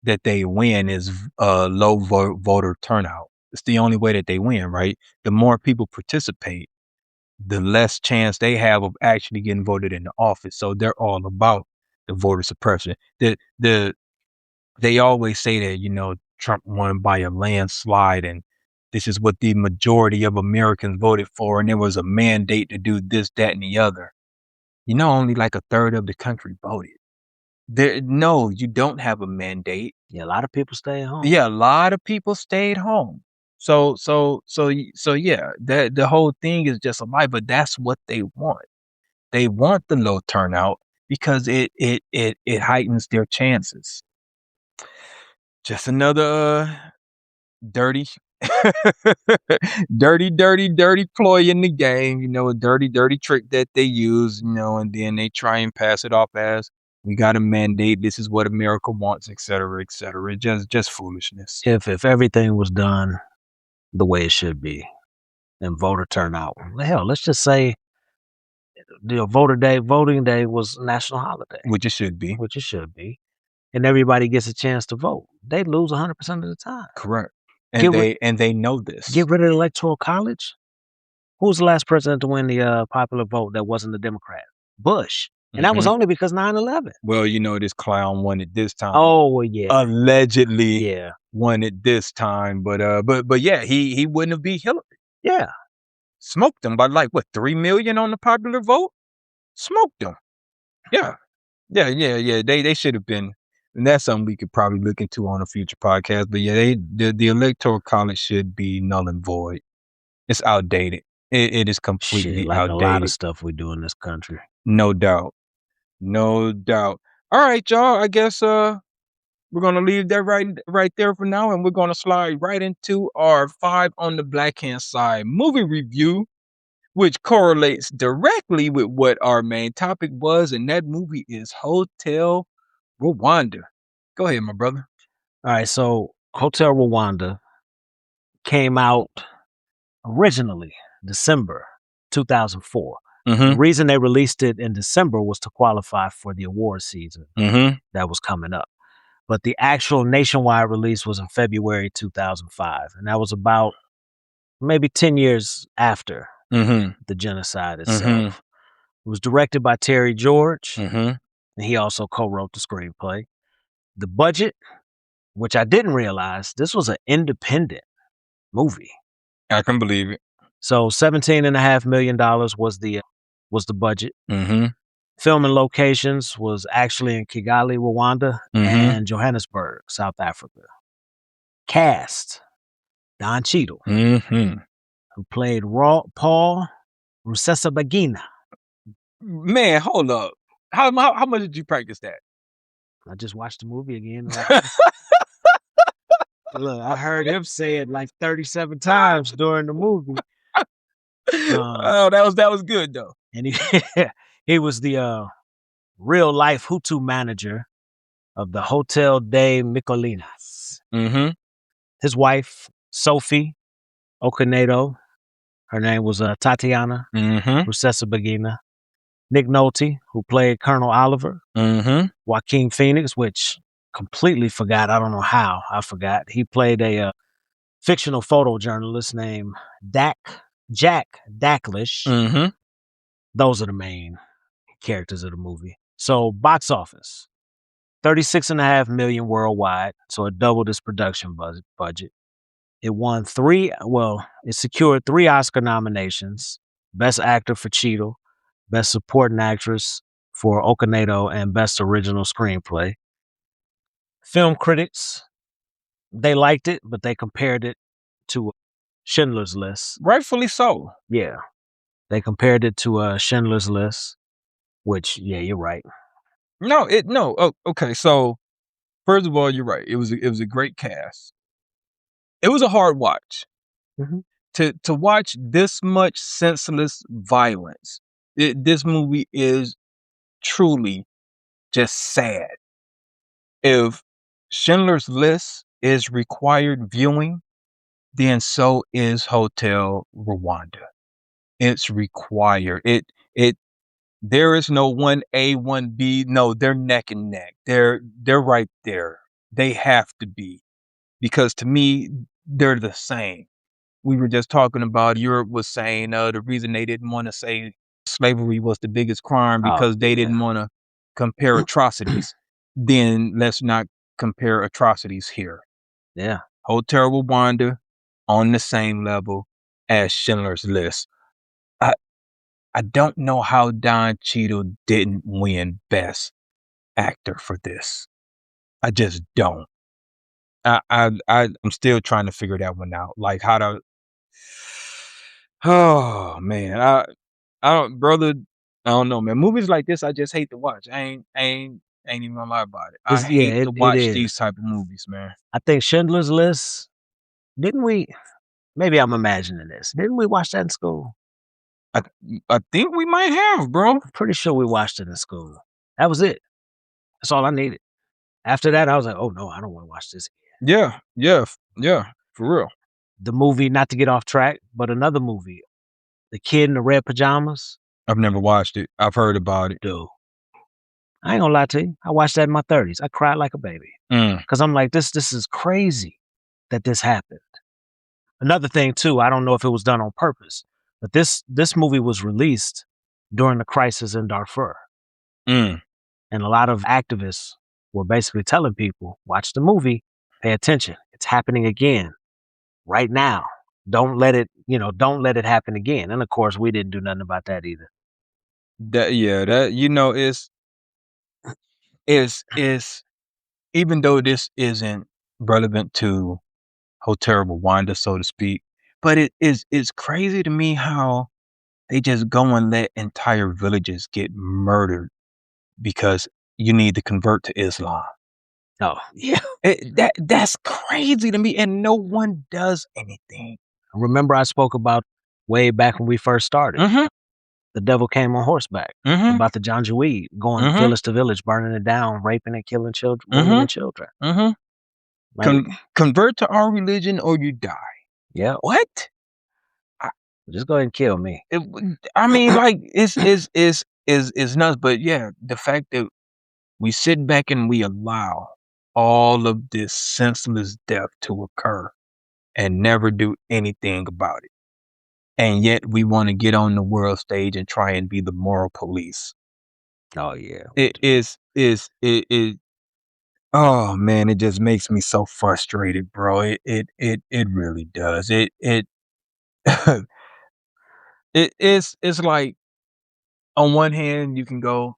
that they win is low voter turnout. It's the only way that they win, right? The more people participate, the less chance they have of actually getting voted into office. So they're all about the voter suppression. They always say that, you know, Trump won by a landslide and this is what the majority of Americans voted for, and there was a mandate to do this, that, and the other. only like a third of the country voted. No, you don't have a mandate. Yeah, a lot of people stay at home. Yeah, a lot of people stayed home. So yeah, the whole thing is just a lie, but that's what they want. They want the low turnout because it heightens their chances. Just another dirty dirty ploy in the game, a dirty trick that they use, and then they try and pass it off as we got a mandate, this is what America wants, et cetera, just foolishness. If everything was done the way it should be and voter turnout, hell, let's just say voting day was national holiday, Which it should be. And everybody gets a chance to vote, they'd lose 100% of the time. Correct. And they know this. Get rid of the electoral college. Who was the last president to win the popular vote that wasn't a Democrat? Bush. And that was only because 9/11. Well, this clown won it this time. Oh, well, yeah. Allegedly won it this time. But yeah, he wouldn't have beat Hillary. Yeah. Smoked them by 3 million on the popular vote? Smoked them. Yeah. They should have been. And that's something we could probably look into on a future podcast. But yeah, the electoral college should be null and void. It's outdated. It is completely outdated. A lot of stuff we do in this country. No doubt. All right, y'all. I guess we're gonna leave that right there for now, and we're gonna slide right into our 5 on the black hand side movie review, which correlates directly with what our main topic was, and that movie is Hotel Rwanda. Go ahead, my brother. All right, so Hotel Rwanda came out originally December 2004. The reason they released it in December was to qualify for the award season that was coming up. But the actual nationwide release was in February 2005, and that was about maybe 10 years after the genocide itself. It was directed by Terry George, and he also co-wrote the screenplay. The budget, which I didn't realize, this was an independent movie. I can believe it. So $17.5 million was the budget. Filming locations was actually in Kigali, Rwanda, and Johannesburg, South Africa. Cast: Don Cheadle, who played Paul Rusesabagina. Man, hold up. How much did you practice that? I just watched the movie again. Look, I heard him say it 37 times during the movie. Oh, that was good though. And he was the real life Hutu manager of the Hotel de Micolinas. His wife, Sophie Okonedo, her name was Tatiana Rusesabagina. Nick Nolte, who played Colonel Oliver. Joaquin Phoenix, which completely forgot. I don't know how I forgot. He played a fictional photojournalist named Jack Dacklish. Those are the main characters of the movie. So box office, $36.5 million worldwide. So it doubled its production budget. It won it secured 3 Oscar nominations: Best Actor for Cheadle, Best Supporting Actress for Okonedo, and Best Original Screenplay. Film critics, they liked it, but they compared it to Schindler's List. Rightfully so. Yeah. They compared it to Schindler's List, which, yeah, you're right. No. Oh, okay. So, first of all, you're right. It was a great cast. It was a hard watch. To watch this much senseless violence. This movie is truly just sad. If Schindler's List is required viewing, then so is Hotel Rwanda. It's required. There is no 1A, 1B. No, they're neck and neck. They're right there. They have to be. Because to me, they're the same. We were just talking about, Europe was saying the reason they didn't want to say slavery was the biggest crime because they didn't want to compare atrocities. Then let's not compare atrocities here. Yeah. Hotel Rwanda on the same level as Schindler's List. I don't know how Don Cheadle didn't win Best Actor for this. I just don't. I'm still trying to figure that one out. Like how to. Oh man, I don't, brother. I don't know, man. Movies like this, I just hate to watch. I ain't even gonna lie about it. I hate to It watch these is. type of movies, man. I think Schindler's List. Didn't we? Maybe I'm imagining this. Didn't we watch that in school? I I think we might have, bro. Pretty sure we watched it in school. That was it. That's all I needed. After that, I was like, oh no, I don't want to watch this. Yeah, for real. The movie, not to get off track, but another movie, The Kid in the Red Pajamas. I've never watched it. I've heard about it. Dude, I ain't gonna lie to you. I watched that in my 30s. I cried like a baby because I'm like, this is crazy that this happened. Another thing too, I don't know if it was done on purpose, but this movie was released during the crisis in Darfur, and a lot of activists were basically telling people, watch the movie, pay attention. It's happening again right now. Don't let it happen again. And of course, we didn't do nothing about that either. That is even though this isn't relevant to Hotel Rwanda, so to speak, but it's crazy to me how they just go and let entire villages get murdered because you need to convert to Islam. Oh, yeah. That's crazy to me, and no one does anything. Remember, I spoke about way back when we first started. Mm-hmm. The devil came on horseback. Mm-hmm. About the Janjaweed, going village to village, burning it down, raping and killing children, women and children. Mm-hmm. Like, convert to our religion or you die. Yeah. What? Just go ahead and kill me. I mean, like it's nuts. But yeah, the fact that we sit back and we allow all of this senseless death to occur and never do anything about it, and yet we want to get on the world stage and try and be the moral police. Oh yeah, it is. Oh man, it just makes me so frustrated, bro. It really does. It's like on one hand you can go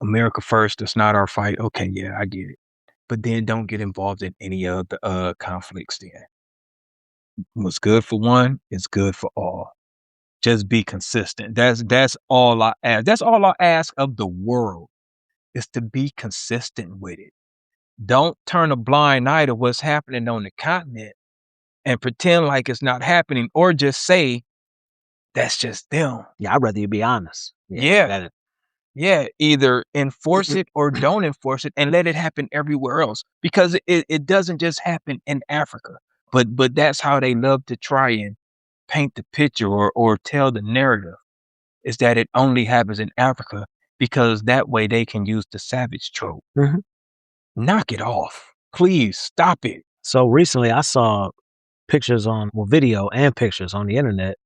America first, that's not our fight. Okay, yeah, I get it. But then don't get involved in any of the conflicts then. What's good for one is good for all. Just be consistent. That's all I ask. That's all I ask of the world is to be consistent with it. Don't turn a blind eye to what's happening on the continent and pretend like it's not happening, or just say that's just them. Yeah, I'd rather you be honest. Yeah. Either enforce it or don't enforce it and let it happen everywhere else, because it doesn't just happen in Africa. But that's how they love to try and paint the picture or tell the narrative, is that it only happens in Africa because that way they can use the savage trope. Mm-hmm. Knock it off. Please stop it. So recently I saw video and pictures on the internet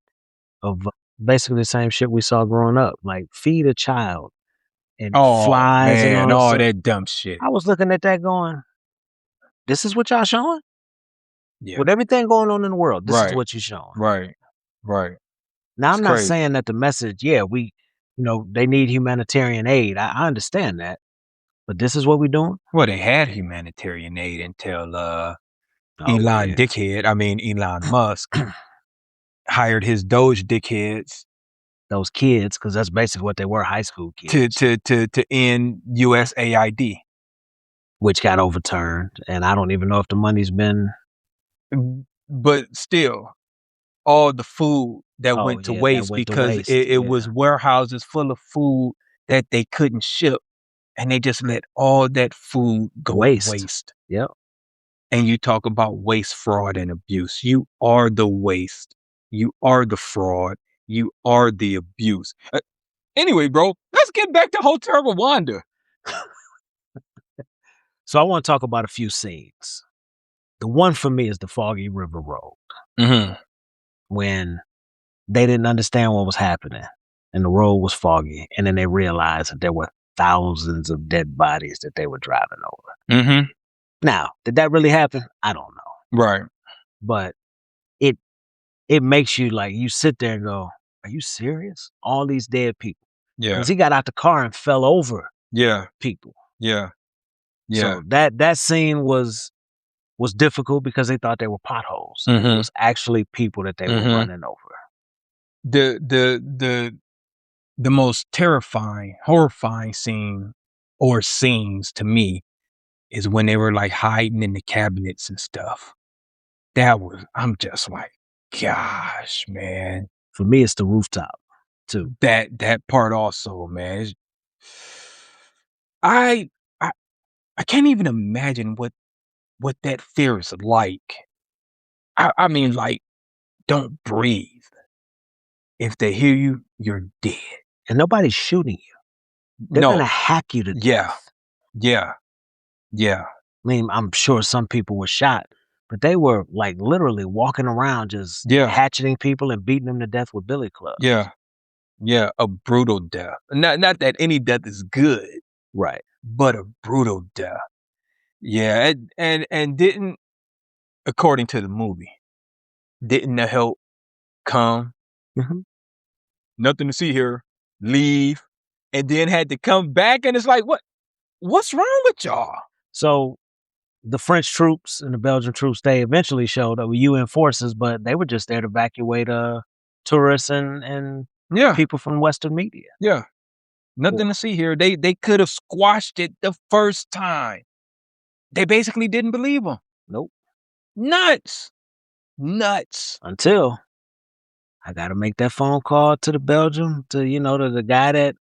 of basically the same shit we saw growing up, like feed a child and flies and all that dumb shit. I was looking at that going, this is what y'all showing? Yeah. With everything going on in the world, this is what you're showing. Right. Now, I'm not saying that the message, they need humanitarian aid. I understand that. But this is what we're doing? Well, they had humanitarian aid until Elon Musk hired his Doge dickheads. Those kids, because that's basically what they were, high school kids. To end USAID. Which got overturned. And I don't even know if the money's been... But still, all the food that went to waste because it was warehouses full of food that they couldn't ship, and they just let all that food go waste. Yep. And you talk about waste, fraud, and abuse. You are the waste. You are the fraud. You are the abuse. Anyway, bro, let's get back to Hotel Rwanda. So I want to talk about a few scenes. The one for me is the Foggy River Road. Mm-hmm. When they didn't understand what was happening and the road was foggy, and then they realized that there were thousands of dead bodies that they were driving over. Mm-hmm. Now, did that really happen? I don't know. Right. But it makes you, like, you sit there and go, are you serious? All these dead people. Yeah. Because he got out the car and fell over people. Yeah. So that scene was difficult because they thought they were potholes. It was actually people that they were running over. The most terrifying, horrifying scene or scenes to me is when they were like hiding in the cabinets and stuff. I'm just like, gosh, man. For me, it's the rooftop too. That part also, man. I can't even imagine what that fear is like. I mean, like, don't breathe. If they hear you, you're dead. And nobody's shooting you. They're gonna hack you to death. Yeah. I mean, I'm sure some people were shot, but they were like literally walking around just hatcheting people and beating them to death with billy clubs. Yeah, a brutal death. Not that any death is good, right? But a brutal death. Yeah, and didn't, according to the movie, didn't the help come? Nothing to see here. Leave, and then had to come back, and it's like, what's wrong with y'all? So the French troops and the Belgian troops, they eventually showed up with UN forces, but they were just there to evacuate tourists and people from Western media. Yeah. Nothing to see here. They could have squashed it the first time. They basically didn't believe them. Nope. Nuts. Until I got to make that phone call to the Belgium, to the guy that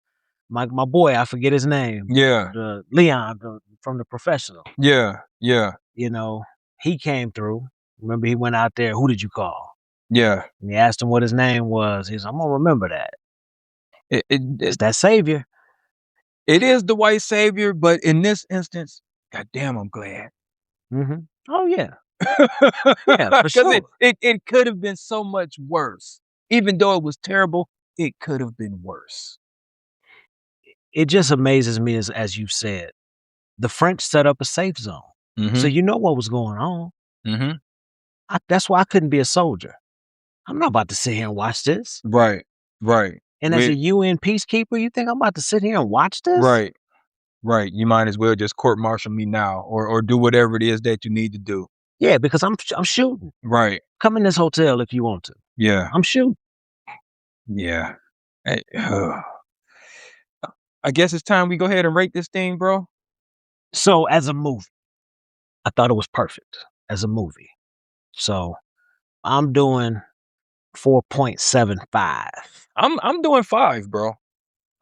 my boy, I forget his name. Yeah. Leon from The Professional. Yeah. He came through. Remember, he went out there. Who did you call? Yeah. And he asked him what his name was. He said, I'm gonna remember that. It's that savior. It is the white savior, but in this instance, goddamn, I'm glad. Oh yeah. Yeah, for sure. It could have been so much worse. Even though it was terrible, it could have been worse. It just amazes me, as you said, the French set up a safe zone. So you know what was going on. That's why I couldn't be a soldier. I'm not about to sit here and watch this. Right. And as a UN peacekeeper, you think I'm about to sit here and watch this? Right. You might as well just court-martial me now, or do whatever it is that you need to do. Yeah, because I'm shooting. Right. Come in this hotel if you want to. Yeah. I'm shooting. Yeah. Hey, I guess it's time we go ahead and rate this thing, bro. So as a movie, I thought it was perfect as a movie. So I'm doing 4.75. I'm doing 5, bro.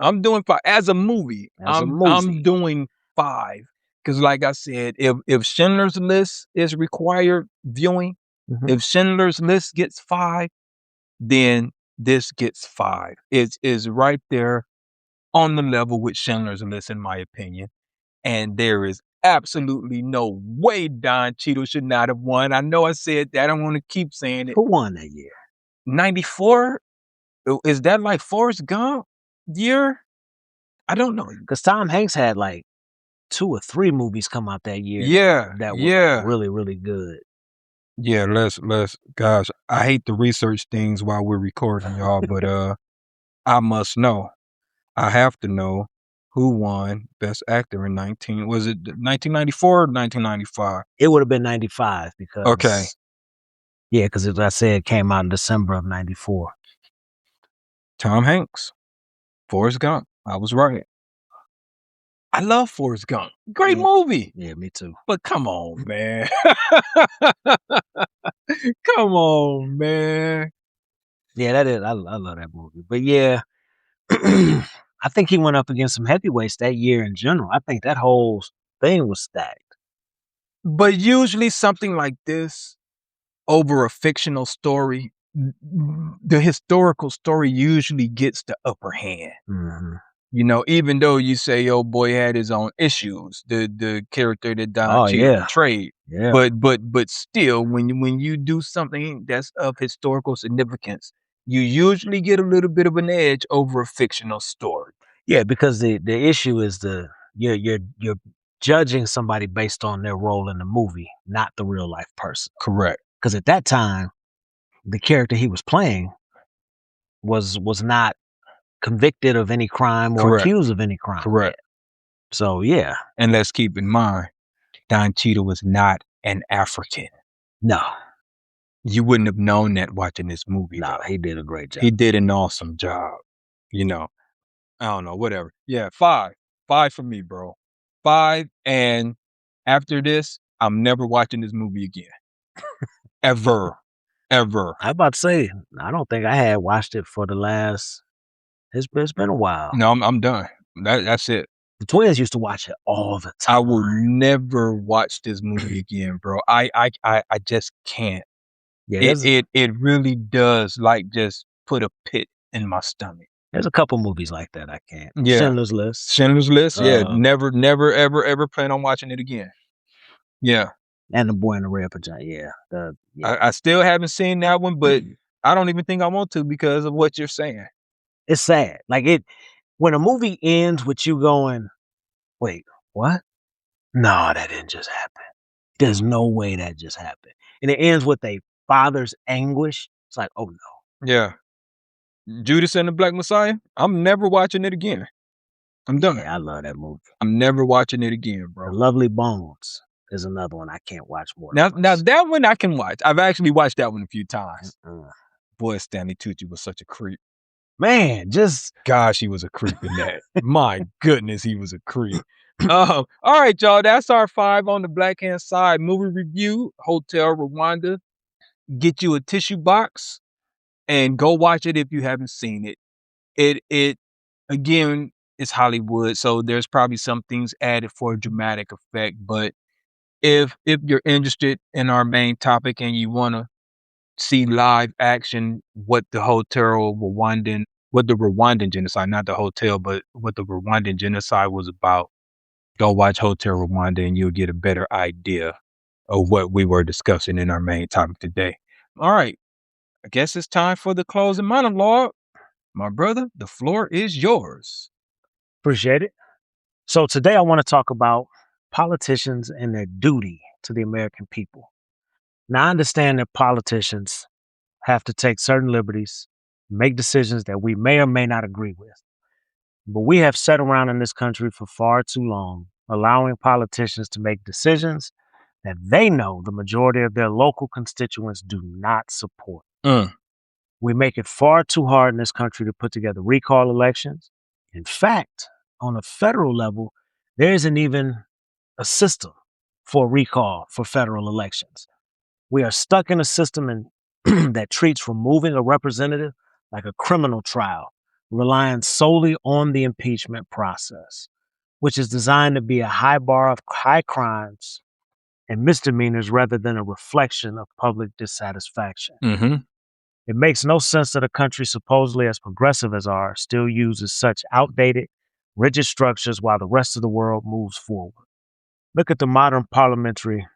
I'm doing 5 as a movie. I'm doing 5 because, like I said, if Schindler's List is required viewing, if Schindler's List gets 5, then this gets 5. It is right there on the level with Schindler's List, in my opinion. And there is absolutely no way Don Cheadle should not have won. I know I said that. I don't want to keep saying it. Who won that year? 94? Is that like Forrest Gump year? I don't know. Because Tom Hanks had like 2 or 3 movies come out that year. Yeah. That were really, really good. Yeah, let's guys, I hate to research things while we're recording, y'all, but I must know. I have to know who won Best Actor in 1994 or 1995? It would have been 95 because okay. Yeah, because as I said, it came out in December of 94. Tom Hanks, Forrest Gump. I was right. I love Forrest Gump. Great movie. Yeah, me too. But come on, man. Come on, man. Yeah, that is. I love that movie. But yeah, I think he went up against some heavyweights that year in general. I think that whole thing was stacked. But usually something like this over a fictional story, the historical story usually gets the upper hand. Even though you say, oh, boy had his own issues, the character that Don Cheadle portrayed. Yeah. But still, when you do something that's of historical significance, you usually get a little bit of an edge over a fictional story. Yeah, because the issue is you're judging somebody based on their role in the movie, not the real life person. Correct. Because at that time, the character he was playing was not convicted of any crime or Correct. accused of any crime. Correct. Yet. So yeah. And let's keep in mind, Don Cheadle was not an African. No. You wouldn't have known that watching this movie. No, though. he did a great job. He did an awesome job. You know, I don't know, whatever. Yeah, 5. 5 for me, bro. 5. And after this, I'm never watching this movie again. Ever. Ever. I about to say, I don't think I had watched it for the last. It's been a while. No, I'm done. That's it. The twins used to watch it all the time. I will never watch this movie again, bro. I just can't. Yeah, it really does like just put a pit in my stomach. There's a couple movies like that I can't. Yeah. Schindler's List. Schindler's List. Yeah. Never, ever plan on watching it again. Yeah. And The Boy in the Red Pajama. Yeah. I still haven't seen that one, but I don't even think I want to because of what you're saying. It's sad. Like when a movie ends with you going, wait, what? No, that didn't just happen. There's no way that just happened. And it ends with a father's anguish. It's like, oh no. Yeah. Judas and the Black Messiah. I'm never watching it again. I'm done. Yeah, I love that movie. I'm never watching it again, bro. The Lovely Bones is another one I can't watch more. Now that one I can watch. I've actually watched that one a few times. Boy, Stanley Tucci was such a creep. Man, gosh, he was a creep in that. My goodness, he was a creep. All right, y'all. That's our 5 on the Black Hand Side movie review. Hotel Rwanda. Get you a tissue box and go watch it if you haven't seen it. It again, it's Hollywood, so there's probably some things added for a dramatic effect. But if you're interested in our main topic and you want to see live action what the Rwandan genocide, not the hotel, but what the Rwandan genocide was about, go watch Hotel Rwanda and you'll get a better idea of what we were discussing in our main topic today. All right. I guess it's time for the closing monologue. My brother, the floor is yours. Appreciate it. So today I want to talk about politicians and their duty to the American people. Now, I understand that politicians have to take certain liberties, make decisions that we may or may not agree with. But we have sat around in this country for far too long, allowing politicians to make decisions that they know the majority of their local constituents do not support. We make it far too hard in this country to put together recall elections. In fact, on a federal level, there isn't even a system for recall for federal elections. We are stuck in a system that treats removing a representative like a criminal trial, relying solely on the impeachment process, which is designed to be a high bar of high crimes and misdemeanors rather than a reflection of public dissatisfaction. It makes no sense that a country supposedly as progressive as ours still uses such outdated, rigid structures while the rest of the world moves forward. Look at the modern parliamentary,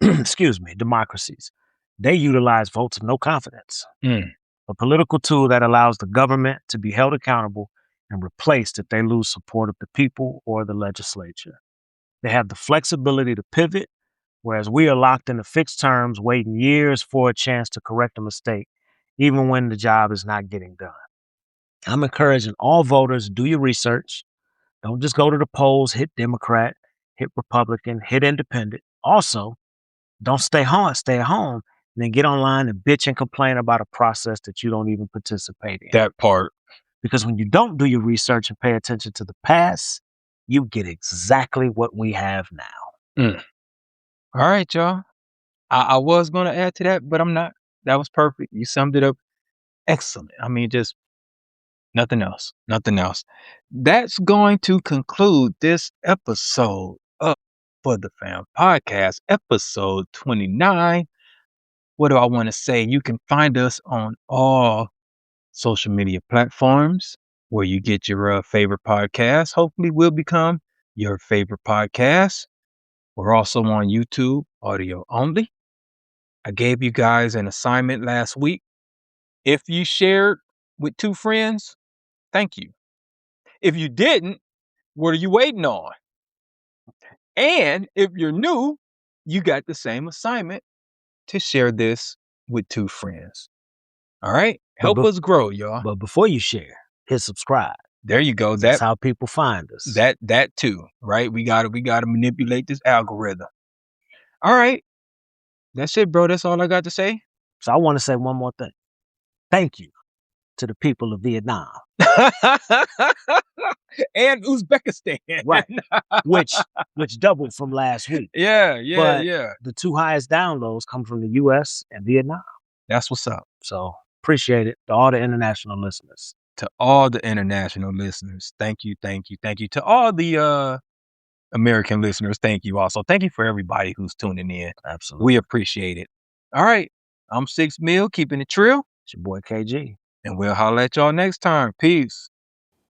democracies. They utilize votes of no confidence, a political tool that allows the government to be held accountable and replaced if they lose support of the people or the legislature. They have the flexibility to pivot, whereas we are locked into fixed terms, waiting years for a chance to correct a mistake, even when the job is not getting done. I'm encouraging all voters, do your research. Don't just go to the polls, hit Democrat, hit Republican, hit Independent. Also, don't stay at home, and then get online and bitch and complain about a process that you don't even participate in. That part. Because when you don't do your research and pay attention to the past, you get exactly what we have now. All right, y'all. I was going to add to that, but I'm not. That was perfect. You summed it up excellent. I mean, just nothing else. Nothing else. That's going to conclude this episode of For the Fam Podcast, episode 29. What do I want to say? You can find us on all social media platforms where you get your favorite podcast. Hopefully we'll become your favorite podcast. We're also on YouTube, audio only. I gave you guys an assignment last week. If you shared with 2 friends, thank you. If you didn't, what are you waiting on? And if you're new, you got the same assignment to share this with 2 friends. All right. Help us grow, y'all. But before you share, hit subscribe. There you go. That's how people find us. That too, right? We gotta manipulate this algorithm. All right. That's it, bro. That's all I got to say. So I want to say one more thing. Thank you to the people of Vietnam. And Uzbekistan. Right. which doubled from last week. Yeah. But the two highest downloads come from the US and Vietnam. That's what's up. So appreciate it to all the international listeners. To all the international listeners. Thank you. To all the American listeners, thank you also. Thank you for everybody who's tuning in. Absolutely. We appreciate it. All right. I'm 6 Mil, keeping it trill. It's your boy KG. And we'll holler at y'all next time. Peace.